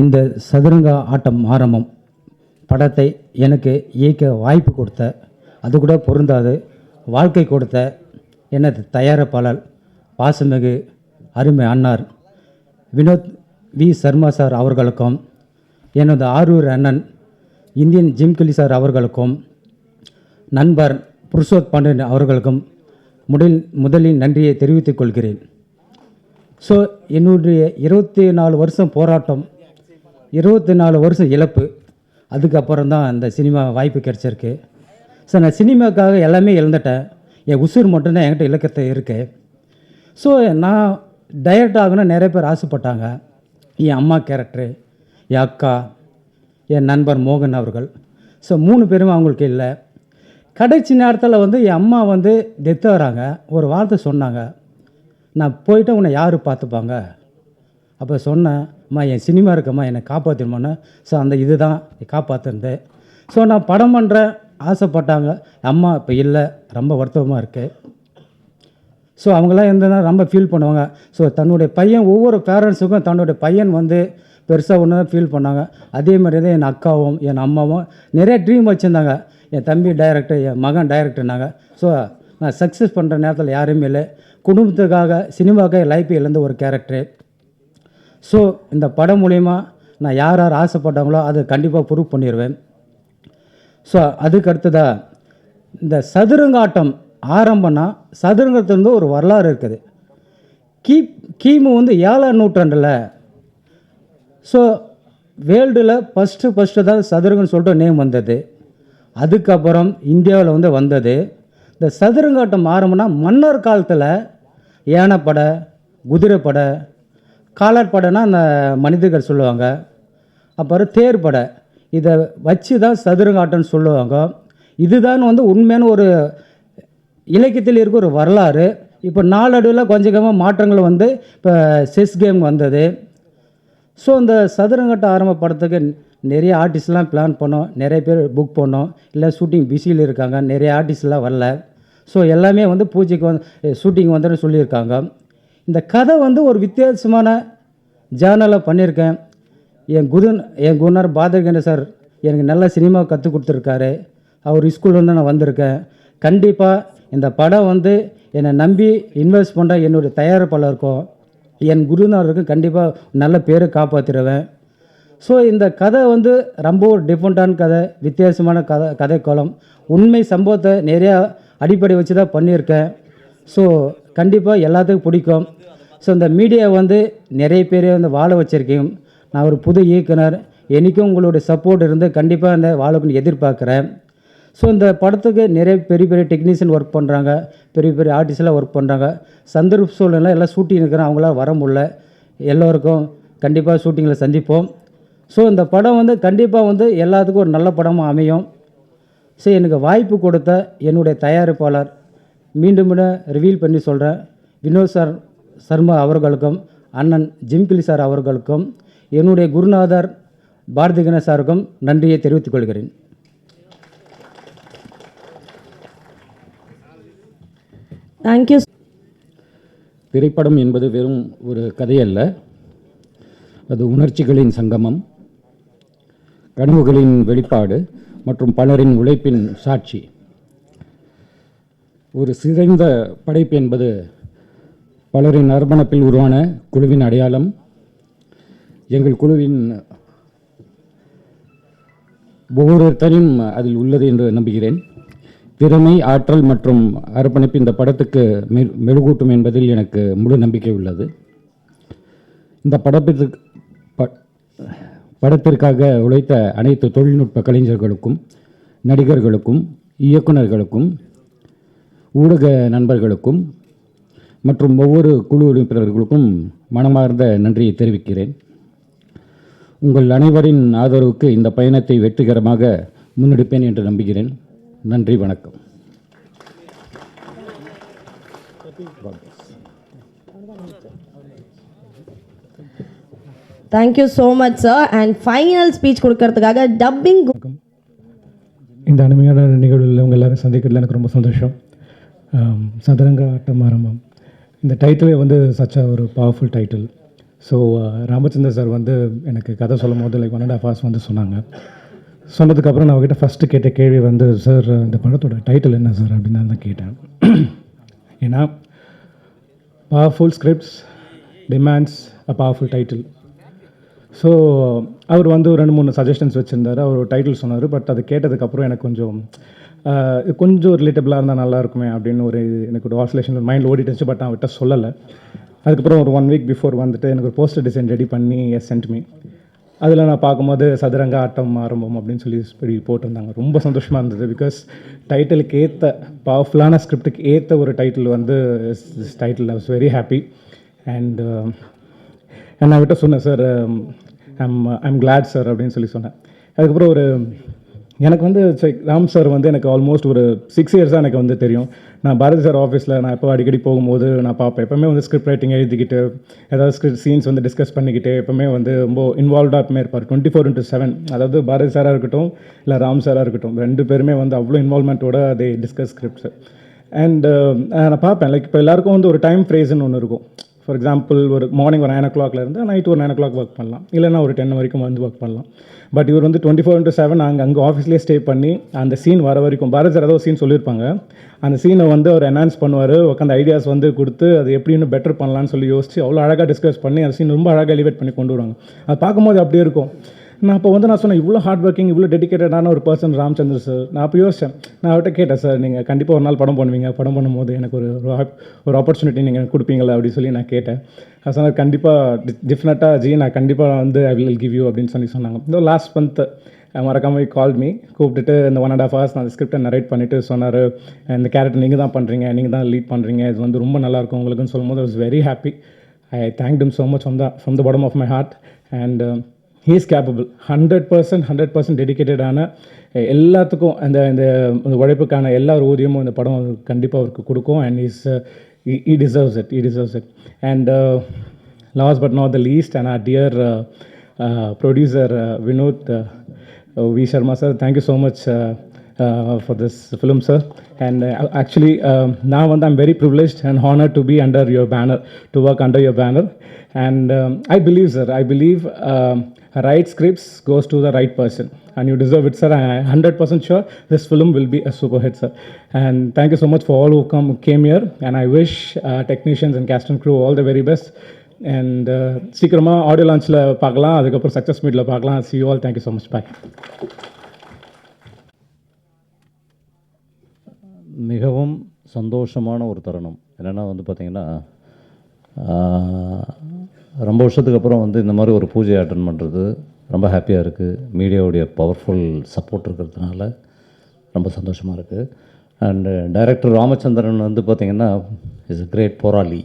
இந்த சதுரங்க ஆட்டம் ஆரம்பம் படத்தை எனக்கு இயக்க வாய்ப்பு கொடுத்த, அது கூட பொருந்தாது வாழ்க்கை கொடுத்த எனது தயாரிப்பாளர் பாசமிகு அருமை அண்ணார் வினோத் வி சர்மா சார் அவர்களுக்கும், எனது ஆரூர் அண்ணன் இந்தியன் ஜிம்கிலி சார் அவர்களுக்கும், நண்பர் புருஷோத் பாண்டியன் அவர்களுக்கும் முதலில் நன்றியை தெரிவித்துக் கொள்கிறேன். ஸோ என்னுடைய 24 வருஷம் போராட்டம், 24 வருஷம் இழப்பு, அதுக்கப்புறம் தான் அந்த சினிமா வாய்ப்பு கிடச்சிருக்கு. ஸோ நான் சினிமாவுக்காக எல்லாமே இழந்துட்டேன். என் உசுர் மட்டும்தான் என்கிட்ட இலக்கத்தை இருக்குது. ஸோ நான் டைரக்ட் ஆகணும்னு நிறைய பேர் ஆசைப்பட்டாங்க. என் அம்மா கேரக்டரு, என் அக்கா, என் நண்பர் மோகன் அவர்கள். ஸோ 3 பேரும் அவங்களுக்கு இல்லை. கடைசி நேரத்தில் வந்து என் அம்மா வந்து டெத் ஆகிறாங்க. ஒரு வார்த்தை சொன்னாங்க, நான் போயிட்டு உன்னை யார் பார்த்துப்பாங்க? அப்போ சொன்னேன், அம்மா என் சினிமா இருக்கம்மா, என்னை காப்பாற்றிடுமான்னு. ஸோ அந்த இது தான் காப்பாற்றுனது. ஸோ நான் படம் பண்ணுறேன் ஆசைப்பட்டாங்க. அம்மா இப்போ இல்லை, ரொம்ப வருத்தமாக இருக்குது. ஸோ அவங்களாம் இருந்ததுனா ரொம்ப ஃபீல் பண்ணுவாங்க. ஸோ தன்னுடைய பையன், ஒவ்வொரு பேரண்ட்ஸுக்கும் தன்னுடைய பையன் வந்து பெருசாக ஒன்று தான் ஃபீல் பண்ணாங்க. அதே மாதிரி தான் என் அக்காவும் என் அம்மாவும் நிறைய ட்ரீம் வச்சுருந்தாங்க. என் தம்பி டைரக்டர், என் மகன் டைரக்டர்னாங்க. ஸோ நான் சக்ஸஸ் பண்ணுற நேரத்தில் யாருமே இல்லை. குடும்பத்துக்காக சினிமாவுக்காக லைஃப்பை இழந்த ஒரு கேரக்டரு. ஸோ இந்த படம் மூலிமா நான் யார் யார் ஆசைப்பட்டாங்களோ அதை கண்டிப்பாக ப்ரூவ் பண்ணிடுவேன். ஸோ அதுக்கு அடுத்ததாக இந்த சதுரங்காட்டம் ஆரம்பம்னா, சதுரங்கத்திலிருந்து ஒரு வரலாறு இருக்குது. கிமு வந்து 7ஆம் நூற்றாண்டில், ஸோ வேர்ல்டில் ஃபஸ்ட்டு தான் சதுரங்கன்னு சொல்லிட்டு நேம் வந்தது. அதுக்கப்புறம் இந்தியாவில் வந்து வந்தது. இந்த சதுரங்காட்டம் ஆரம்பம்னா மன்னர் காலத்தில் யானைப்படை, குதிரைப்படை, காலாட்படைனா அந்த மனிதர்கள் சொல்லுவாங்க, அப்புறம் தேர்ப்படை, இதை வச்சு தான் சதுரங்காட்டம்னு சொல்லுவாங்க. இதுதான் வந்து உண்மையான ஒரு இலக்கியத்தில் இருக்க ஒரு வரலாறு. இப்போ நாளடைவில் கொஞ்சம் கொஞ்சமாக மாற்றங்கள் வந்து இப்போ செஸ் கேம் வந்தது. ஸோ இந்த சதுரங்காட்டம் ஆரம்ப படத்துக்கு நிறைய ஆர்டிஸ்ட்லாம் பிளான் பண்ணோம், நிறைய பேர் புக் பண்ணோம். இல்லை ஷூட்டிங் பிஸியில் இருக்காங்க, நிறைய ஆர்டிஸ்ட்லாம் வரல. ஸோ எல்லாமே வந்து பூஜைக்கு வந்து ஷூட்டிங் வந்துன்னு சொல்லியிருக்காங்க. இந்த கதை வந்து ஒரு வித்தியாசமான ஜேர்னலில் பண்ணியிருக்கேன். என் குருநார் பாதர்கேந்திர சார் எனக்கு நல்ல சினிமா கற்றுக் கொடுத்துருக்காரு. அவர் ஸ்கூல்லேருந்து நான் வந்திருக்கேன். கண்டிப்பாக இந்த படம் வந்து என்னை நம்பி இன்வெஸ்ட் பண்ணுற என்னுடைய தயாரிப்பாளருக்கும் என் குருநாதருக்கும் கண்டிப்பாக நல்ல பேரை காப்பாற்றிடுவேன். ஸோ இந்த கதை வந்து ரொம்ப ஒரு டிஃப்ரெண்ட்டான கதை, வித்தியாசமான கதைக்கோளம், உண்மை சம்பவத்தை நிறையா அடிப்படை வச்சு தான் பண்ணியிருக்கேன். ஸோ கண்டிப்பாக எல்லாத்துக்கும் பிடிக்கும். ஸோ இந்த மீடியா வந்து நிறைய பேரை வந்து வாழ வச்சுருக்கேன். நான் ஒரு புது இயக்குனர், என்றைக்கும் உங்களுடைய சப்போர்ட் இருந்து கண்டிப்பாக இந்த வாழணும்னு எதிர்பார்க்குறேன். ஸோ இந்த படத்துக்கு நிறைய பெரிய பெரிய டெக்னீஷியன் ஒர்க் பண்ணுறாங்க, பெரிய பெரிய ஆர்டிஸ்ட்லாம் ஒர்க் பண்ணுறாங்க. சந்தர்ப்ப சூழ்நிலை எல்லாம் ஷூட்டிங் இருக்கிறேன், அவங்களாம் வர முடியல. எல்லோருக்கும் கண்டிப்பாக ஷூட்டிங்கில் சந்திப்போம். ஸோ இந்த படம் வந்து கண்டிப்பாக வந்து எல்லாத்துக்கும் ஒரு நல்ல படமாக அமையும். ஸோ எனக்கு வாய்ப்பு கொடுத்த என்னுடைய தயாரிப்பாளர், மீண்டும் ரிவீல் பண்ணி சொல்கிறேன், வினோத் சார் சர்மா அவர்களுக்கும், அண்ணன் ஜிம்கிலி சார் அவர்களுக்கும், என்னுடைய குருநாதர் பாரதிகணேஷ் சாருக்கும் நன்றியை தெரிவித்துக் கொள்கிறேன். தேங்க்யூ. திரைப்படம் என்பது வெறும் ஒரு கதையல்ல, அது உணர்ச்சிகளின் சங்கமம், கனவுகளின் வெளிப்பாடு மற்றும் பலரின் உழைப்பின் சாட்சி. ஒரு சிதைந்த படைப்பு என்பது பலரின் அர்ப்பணிப்பில் உருவான குழுவின் அடையாளம். எங்கள் குழுவின் ஒவ்வொருத்தரையும் அதில் உள்ளது என்று நம்புகிறேன். திறமை, ஆற்றல் மற்றும் அர்ப்பணிப்பு இந்த படத்துக்கு மெழுகூட்டும் என்பதில் எனக்கு முழு நம்பிக்கை உள்ளது. இந்த படத்திற்காக உழைத்த அனைத்து தொழில்நுட்ப கலைஞர்களுக்கும், நடிகர்களுக்கும், இயக்குநர்களுக்கும், ஊடக நண்பர்களுக்கும் மற்றும் ஒவ்வொரு குழு உறுப்பினர்களுக்கும் மனமார்ந்த நன்றியை தெரிவிக்கிறேன். உங்கள் அனைவரின் ஆதரவுக்கு இந்த பயணத்தை வெற்றிகரமாக முன்னெடுப்பேன் என்று நம்புகிறேன். நன்றி, வணக்கம். Thank you so much sir. And final speech கொடுக்கறதுக்காக டப்பிங் இந்த அருமையான நிகழ்வில் உங்கள் எல்லாரும் சந்திக்கிறதுல எனக்கு ரொம்ப சந்தோஷம். சதுரங்க ஆட்டம் ஆரம்பம் இந்த டைட்டிலே வந்து சச்சா ஒரு powerful title. So Ramachandran sir வந்து எனக்கு கதை சொல்லும் போது லைக் 1.5 hours வந்து சொன்னாங்க. சொன்னதுக்கப்புறம் நான் அவர்கிட்ட ஃபஸ்ட்டு கேட்ட கேள்வி வந்து, சார் இந்த படத்தோட டைட்டில் என்ன சார் அப்படின்னு நான் தான் கேட்டேன். ஏன்னா powerful scripts demands a powerful title. So அவர் வந்து ஒரு 2-3 சஜஷன்ஸ் வச்சுருந்தார். அவர் ஒரு டைட்டில் சொன்னார். பட் அது கேட்டதுக்கப்புறம் எனக்கு கொஞ்சம் ரிலேட்டபிளாக இருந்தால் நல்லா இருக்குமே அப்படின்னு எனக்கு ஒரு ஆசோலேஷன் மைண்டில் ஓடிட்டுச்சு. பட் நான் அவர்கிட்ட சொல்லலை. அதுக்கப்புறம் ஒரு 1 week பிஃபோர் வந்துட்டு எனக்கு ஒரு போஸ்டர் டிசைன் ரெடி பண்ணி சென்ட் மீ. அதில் நான் பார்க்கும்போது சதுரங்க ஆட்டம் ஆரம்பம் அப்படின்னு சொல்லி போட்டிருந்தாங்க. ரொம்ப சந்தோஷமாக இருந்தது. பிகாஸ் டைட்டிலுக்கு ஏற்ற பவர்ஃபுல்லான ஸ்கிரிப்டுக்கு ஏற்ற ஒரு டைட்டில் வந்து title. I was very happy. And நான் அவர்கிட்ட சொன்னேன், சார் ஐம் கிளாட் சார் அப்படின்னு சொன்னேன். அதுக்கப்புறம் எனக்கு வந்து ராம் சார் வந்து எனக்கு ஆல்மோஸ்ட் ஒரு 6 years எனக்கு வந்து தெரியும். நான் பாரதி சார் ஆஃபீஸில் நான் எப்போ அடிக்கடி போகும்போது நான் பார்ப்பேன். எப்போவுமே வந்து ஸ்கிரிப்ட் ரைட்டிங் எழுதிக்கிட்டு ஏதாவது ஸ்கிரிப்ட் சீன்ஸ் வந்து டிஸ்கஸ் பண்ணிக்கிட்டு எப்போவுமே வந்து ரொம்ப இன்வால்வ்டாக எப்பவுமே இருப்பார். 24/7. அதாவது பாரதி சாராக இருக்கட்டும் இல்லை ராம் சாராக இருக்கட்டும், 2 பேருமே வந்து அவ்வளோ இன்வால்வ்மெண்ட்டோட அதை டிஸ்கஸ் ஸ்கிரிப்ட்ஸு. அண்ட் நான் பார்ப்பேன் லைக் இப்போ எல்லாருக்கும் வந்து ஒரு டைம் ஃப்ரேஸ்ன்னு ஒன்று இருக்கும். ஃபார் எக்ஸாம்பிள் ஒரு மார்னிங் ஒரு 9 o'clock இருந்து நைட் ஒரு 9 o'clock ஒர்க் பண்ணலாம், இல்லைனா ஒரு 10 வரைக்கும் வந்து ஒர்க் பண்ணலாம். பட் இவர் வந்து 24/7 அங்கே ஆஃபீஸ்லேயே ஸ்டே பண்ணி அந்த சீன் வர வரைக்கும் பாரதி சார் ஏதாவது சீன் சொல்லியிருப்பாங்க, அந்த சீனை வந்து அவர் என்ஹான்ஸ் பண்ணுவார். உட்காந்து ஐடியாஸ் வந்து கொடுத்து அது எப்படி இன்னும் பெட்டர் பண்ணலான்னு சொல்லி யோசிச்சு அவ்வளோ அழகாக டிஸ்கஸ் பண்ணி அந்த சீன் ரொம்ப அழகாக எலிவேட் பண்ணி கொண்டு வருவாங்க. அது பார்க்கும்போது அப்படியே இருக்கும். நான் அப்போ வந்து நான் சொன்னேன், இவ்வளோ ஹார்ட் ஒர்க்கிங் இவ்வளோ டெடிக்கேட்டடான ஒரு பர்சன் ராமச்சந்திரன் சார். நான் அப்போ யோசித்தேன், நான் அவர்கிட்ட கேட்டேன், சார் நீங்கள் கண்டிப்பாக ஒரு நாள் படம் பண்ணுவீங்க, படம் பண்ணும்போது எனக்கு ஒரு ஆப்பர்ச்சுனிட்டி நீங்கள் கொடுப்பீங்களா அப்படின்னு சொல்லி நான் கேட்டேன். அது சொன்னார், கண்டிப்பாக டெஃபினட்டாக ஜி நான் கண்டிப்பாக வந்து ஐ வில் கிவ் யூ அப்படின்னு சொன்னாங்க. இந்த லாஸ்ட் மந்த் மறக்காமல் கால் மீ கூப்பிட்டுட்டு இந்த 1.5 hours நான் அந்த ஸ்கிரிப்டை நரேட் பண்ணிவிட்டு சொன்னார், இந்த கேரக்டர் நீங்கள் தான் பண்ணுறீங்க, நீங்கள் தான் லீட் பண்ணுறீங்க, இது வந்து ரொம்ப நல்லாயிருக்கும் உங்களுக்குன்னு சொல்லும்போது I was very happy. I thanked him so much from the bottom of my heart. And he is capable. 100% டெடிக்கேட்டடான எல்லாத்துக்கும் அந்த உழைப்புக்கான எல்லா ஊதியமும் இந்த படம் கண்டிப்பாக அவருக்கு கொடுக்கும். And he deserves it. And last but not the least, and our dear producer Vinod V. Sharma sir, thank you so much for this film, sir. And actually now I'm very privileged and honored to be under your banner, to work under your banner. And I believe, sir, right scripts goes to the right person, and you deserve it, sir. I'm 100% sure this film will be a super hit, sir. And thank you so much for all who came here, and I wish technicians and cast and crew all the very best. And சீக்கிரமாக audio லான்ச்சில் பார்க்கலாம், அதுக்கப்புறம் success மீட்டில் பார்க்கலாம். See you all. Thank you so much. Bye. மிகவும் சந்தோஷமான ஒரு தருணம் என்னென்னா வந்து பார்த்திங்கன்னா, ரொம்ப வருஷத்துக்கு அப்புறம் வந்து இந்த மாதிரி ஒரு பூஜை அட்டன் பண்ணுறது ரொம்ப ஹாப்பியாக இருக்குது. மீடியாவுடைய பவர்ஃபுல் சப்போர்ட் இருக்கிறதுனால ரொம்ப சந்தோஷமாக இருக்குது. அண்டு டைரக்டர் ராமச்சந்திரன் வந்து பார்த்திங்கன்னா இஸ் a கிரேட் போராளி.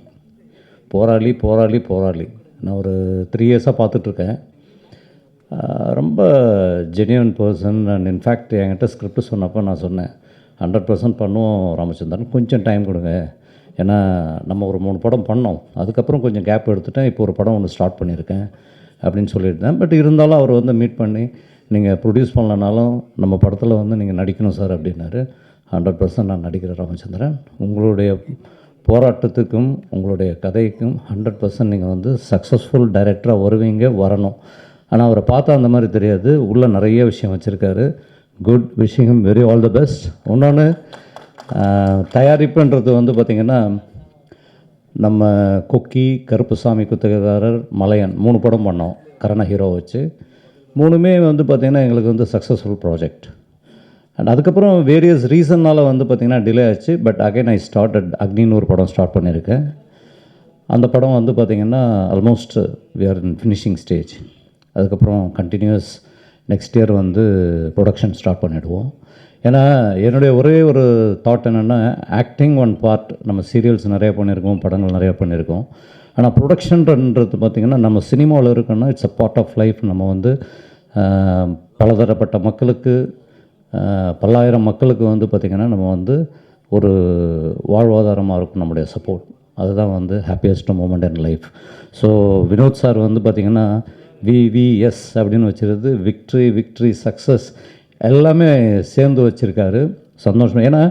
நான் ஒரு 3 years பார்த்துட்ருக்கேன். ரொம்ப ஜென்யூன் பர்சன். அண்ட் இன்ஃபேக்ட் என்கிட்ட ஸ்கிரிப்ட் சொன்னப்போ நான் சொன்னேன், 100% பண்ணுவோம் ராமச்சந்திரன், கொஞ்சம் டைம் கொடுங்க. ஏன்னா நம்ம ஒரு 3 படம் பண்ணோம், அதுக்கப்புறம் கொஞ்சம் கேப் எடுத்துட்டேன், இப்போ ஒரு படம் ஒன்று ஸ்டார்ட் பண்ணியிருக்கேன் அப்படின்னு சொல்லியிருந்தேன். பட் இருந்தாலும் அவர் வந்து மீட் பண்ணி, நீங்கள் ப்ரொடியூஸ் பண்ணலனாலும் நம்ம படத்தில் வந்து நீங்கள் நடிக்கணும் சார் அப்படின்னாரு. 100% நான் நடிக்கிறேன் ராமச்சந்திரன். உங்களுடைய போராட்டத்துக்கும் உங்களுடைய கதைக்கும் 100% நீங்கள் வந்து சக்ஸஸ்ஃபுல் டைரக்டராக வரணும். ஆனால் அவரை பார்த்தா அந்த மாதிரி தெரியாது, உள்ளே நிறைய விஷயம் வச்சுருக்காரு. Good, wishing him very all the best. இன்னொன்று, தயாரிப்புன்றது வந்து பார்த்திங்கன்னா, நம்ம கொக்கி, கருப்புசாமி குத்தகைதாரர், மலையன் 3 படம் பண்ணோம் கரண ஹீரோ வச்சு. 3மே வந்து பார்த்திங்கன்னா எங்களுக்கு வந்து சக்ஸஸ்ஃபுல் ப்ராஜெக்ட். அண்ட் அதுக்கப்புறம் வேரியஸ் ரீசன்னால் வந்து பார்த்திங்கன்னா டிலே ஆச்சு. பட் அகைன் ஐ ஸ்டார்டட் அக்னின்னு ஒரு படம் ஸ்டார்ட் பண்ணியிருக்கேன். அந்த படம் வந்து பார்த்திங்கன்னா almost we are in finishing stage. அதுக்கப்புறம் கண்டினியூஸ் நெக்ஸ்ட் இயர் வந்து ப்ரொடக்ஷன் ஸ்டார்ட் பண்ணிவிடுவோம். ஏன்னா என்னுடைய ஒரே ஒரு தாட் என்னென்னா, ஆக்டிங் ஒன் பார்ட், நம்ம சீரியல்ஸ் நிறையா பண்ணியிருக்கோம், படங்கள் நிறையா பண்ணியிருக்கோம். ஆனால் ப்ரொடக்ஷன்ன்றது பார்த்திங்கன்னா நம்ம சினிமாவில் இருக்கோன்னா it's a part of life. நம்ம வந்து பலதரப்பட்ட மக்களுக்கு, பல்லாயிரம் மக்களுக்கு வந்து பார்த்திங்கன்னா நம்ம வந்து ஒரு வாழ்வாதாரமாக இருக்கும் நம்முடைய சப்போர்ட். அதுதான் வந்து happiest moment in life. So Vinod sir வந்து பார்த்திங்கன்னா விவிஎஸ் அப்படின்னு வச்சுருது, விக்ட்ரி சக்ஸஸ் எல்லாமே சேர்ந்து வச்சுருக்காரு. சந்தோஷம். ஏன்னா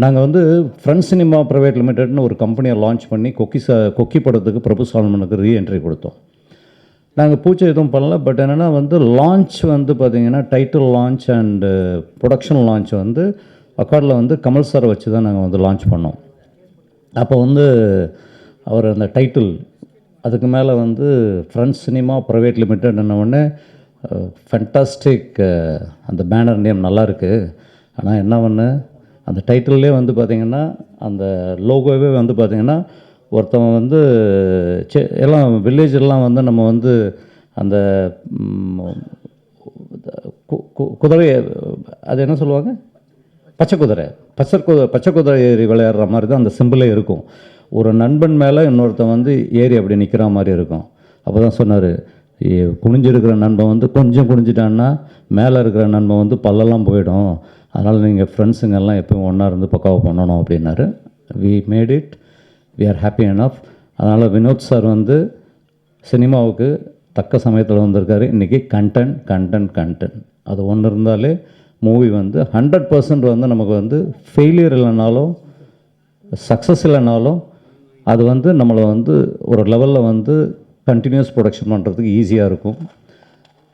நாங்கள் வந்து ஃப்ரெண்ட்ஸ் சினிமா ப்ரைவேட் லிமிடெட்னு ஒரு கம்பெனியை லான்ச் பண்ணி கொக்கி படத்துக்கு பிரபு சால்மனுக்கு ரீஎன்ட்ரி கொடுத்தோம். நாங்கள் பூச்சை எதுவும் பண்ணல. பட் என்னென்னா வந்து லான்ச் வந்து பார்த்திங்கன்னா title launch and production launch வந்து அக்கார்டில் வந்து கமல் சாரை வச்சு தான் நாங்கள் வந்து லான்ச் பண்ணோம். அப்போ வந்து அவர் அந்த டைட்டில் அதுக்கு மேலே வந்து ஃப்ரெண்ட்ஸ் சினிமா ப்ரைவேட் லிமிடெட் உடனே ஃபென்டாஸ்டிக் அந்த பேனர் நேம் நல்லாயிருக்கு. ஆனால் என்ன ஒன்று அந்த டைட்டில்லே வந்து பார்த்திங்கன்னா அந்த லோகோவே வந்து பார்த்திங்கன்னா ஒருத்தவன் வந்து எல்லாம் வில்லேஜெல்லாம் வந்து நம்ம வந்து அந்த குதிரை அது என்ன சொல்லுவாங்க, பச்சை குதிரை ஏறி விளையாடுற மாதிரி தான் அந்த சிம்பிளே இருக்கும். ஒரு நண்பன் மேலே இன்னொருத்தன் வந்து ஏறி அப்படி நிற்கிற மாதிரி இருக்கும். அப்போ தான் சொன்னார், குனிஞ்சிருக்கிற நண்பன் வந்து கொஞ்சம் குனிஞ்சிட்டான்னா மேலே இருக்கிற நண்பன் வந்து பல்லெல்லாம் போயிடும். அதனால் நீங்கள் ஃப்ரெண்ட்ஸுங்கெல்லாம் எப்பவும் ஒன்றா இருந்து பக்காவை பண்ணணும் அப்படின்னாரு. We made it, we are happy enough. அதனால் வினோத் சார் வந்து சினிமாவுக்கு தக்க சமயத்தில் வந்திருக்காரு. இன்றைக்கி கண்டென்ட் அது ஒன்று இருந்தாலே மூவி வந்து 100% வந்து நமக்கு வந்து ஃபெயிலியர் இல்லைனாலும் சக்ஸஸ் இல்லைனாலும் அது வந்து நம்மளை வந்து ஒரு லெவலில் வந்து கண்டினியூஸ் ப்ரொடக்ஷன் பண்ணுறதுக்கு ஈஸியாக இருக்கும்.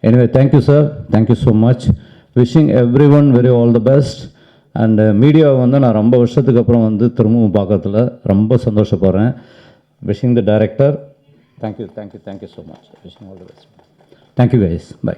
Anyway thank you sir, thank you so much. Wishing every one very all the best. And மீடியாவை வந்து நான் ரொம்ப வருஷத்துக்கு அப்புறம் வந்து திரும்பவும் பார்க்கறதுல ரொம்ப சந்தோஷப்படுறேன். Wishing the director thank you so much. Wishing all the best. Thank you guys. By.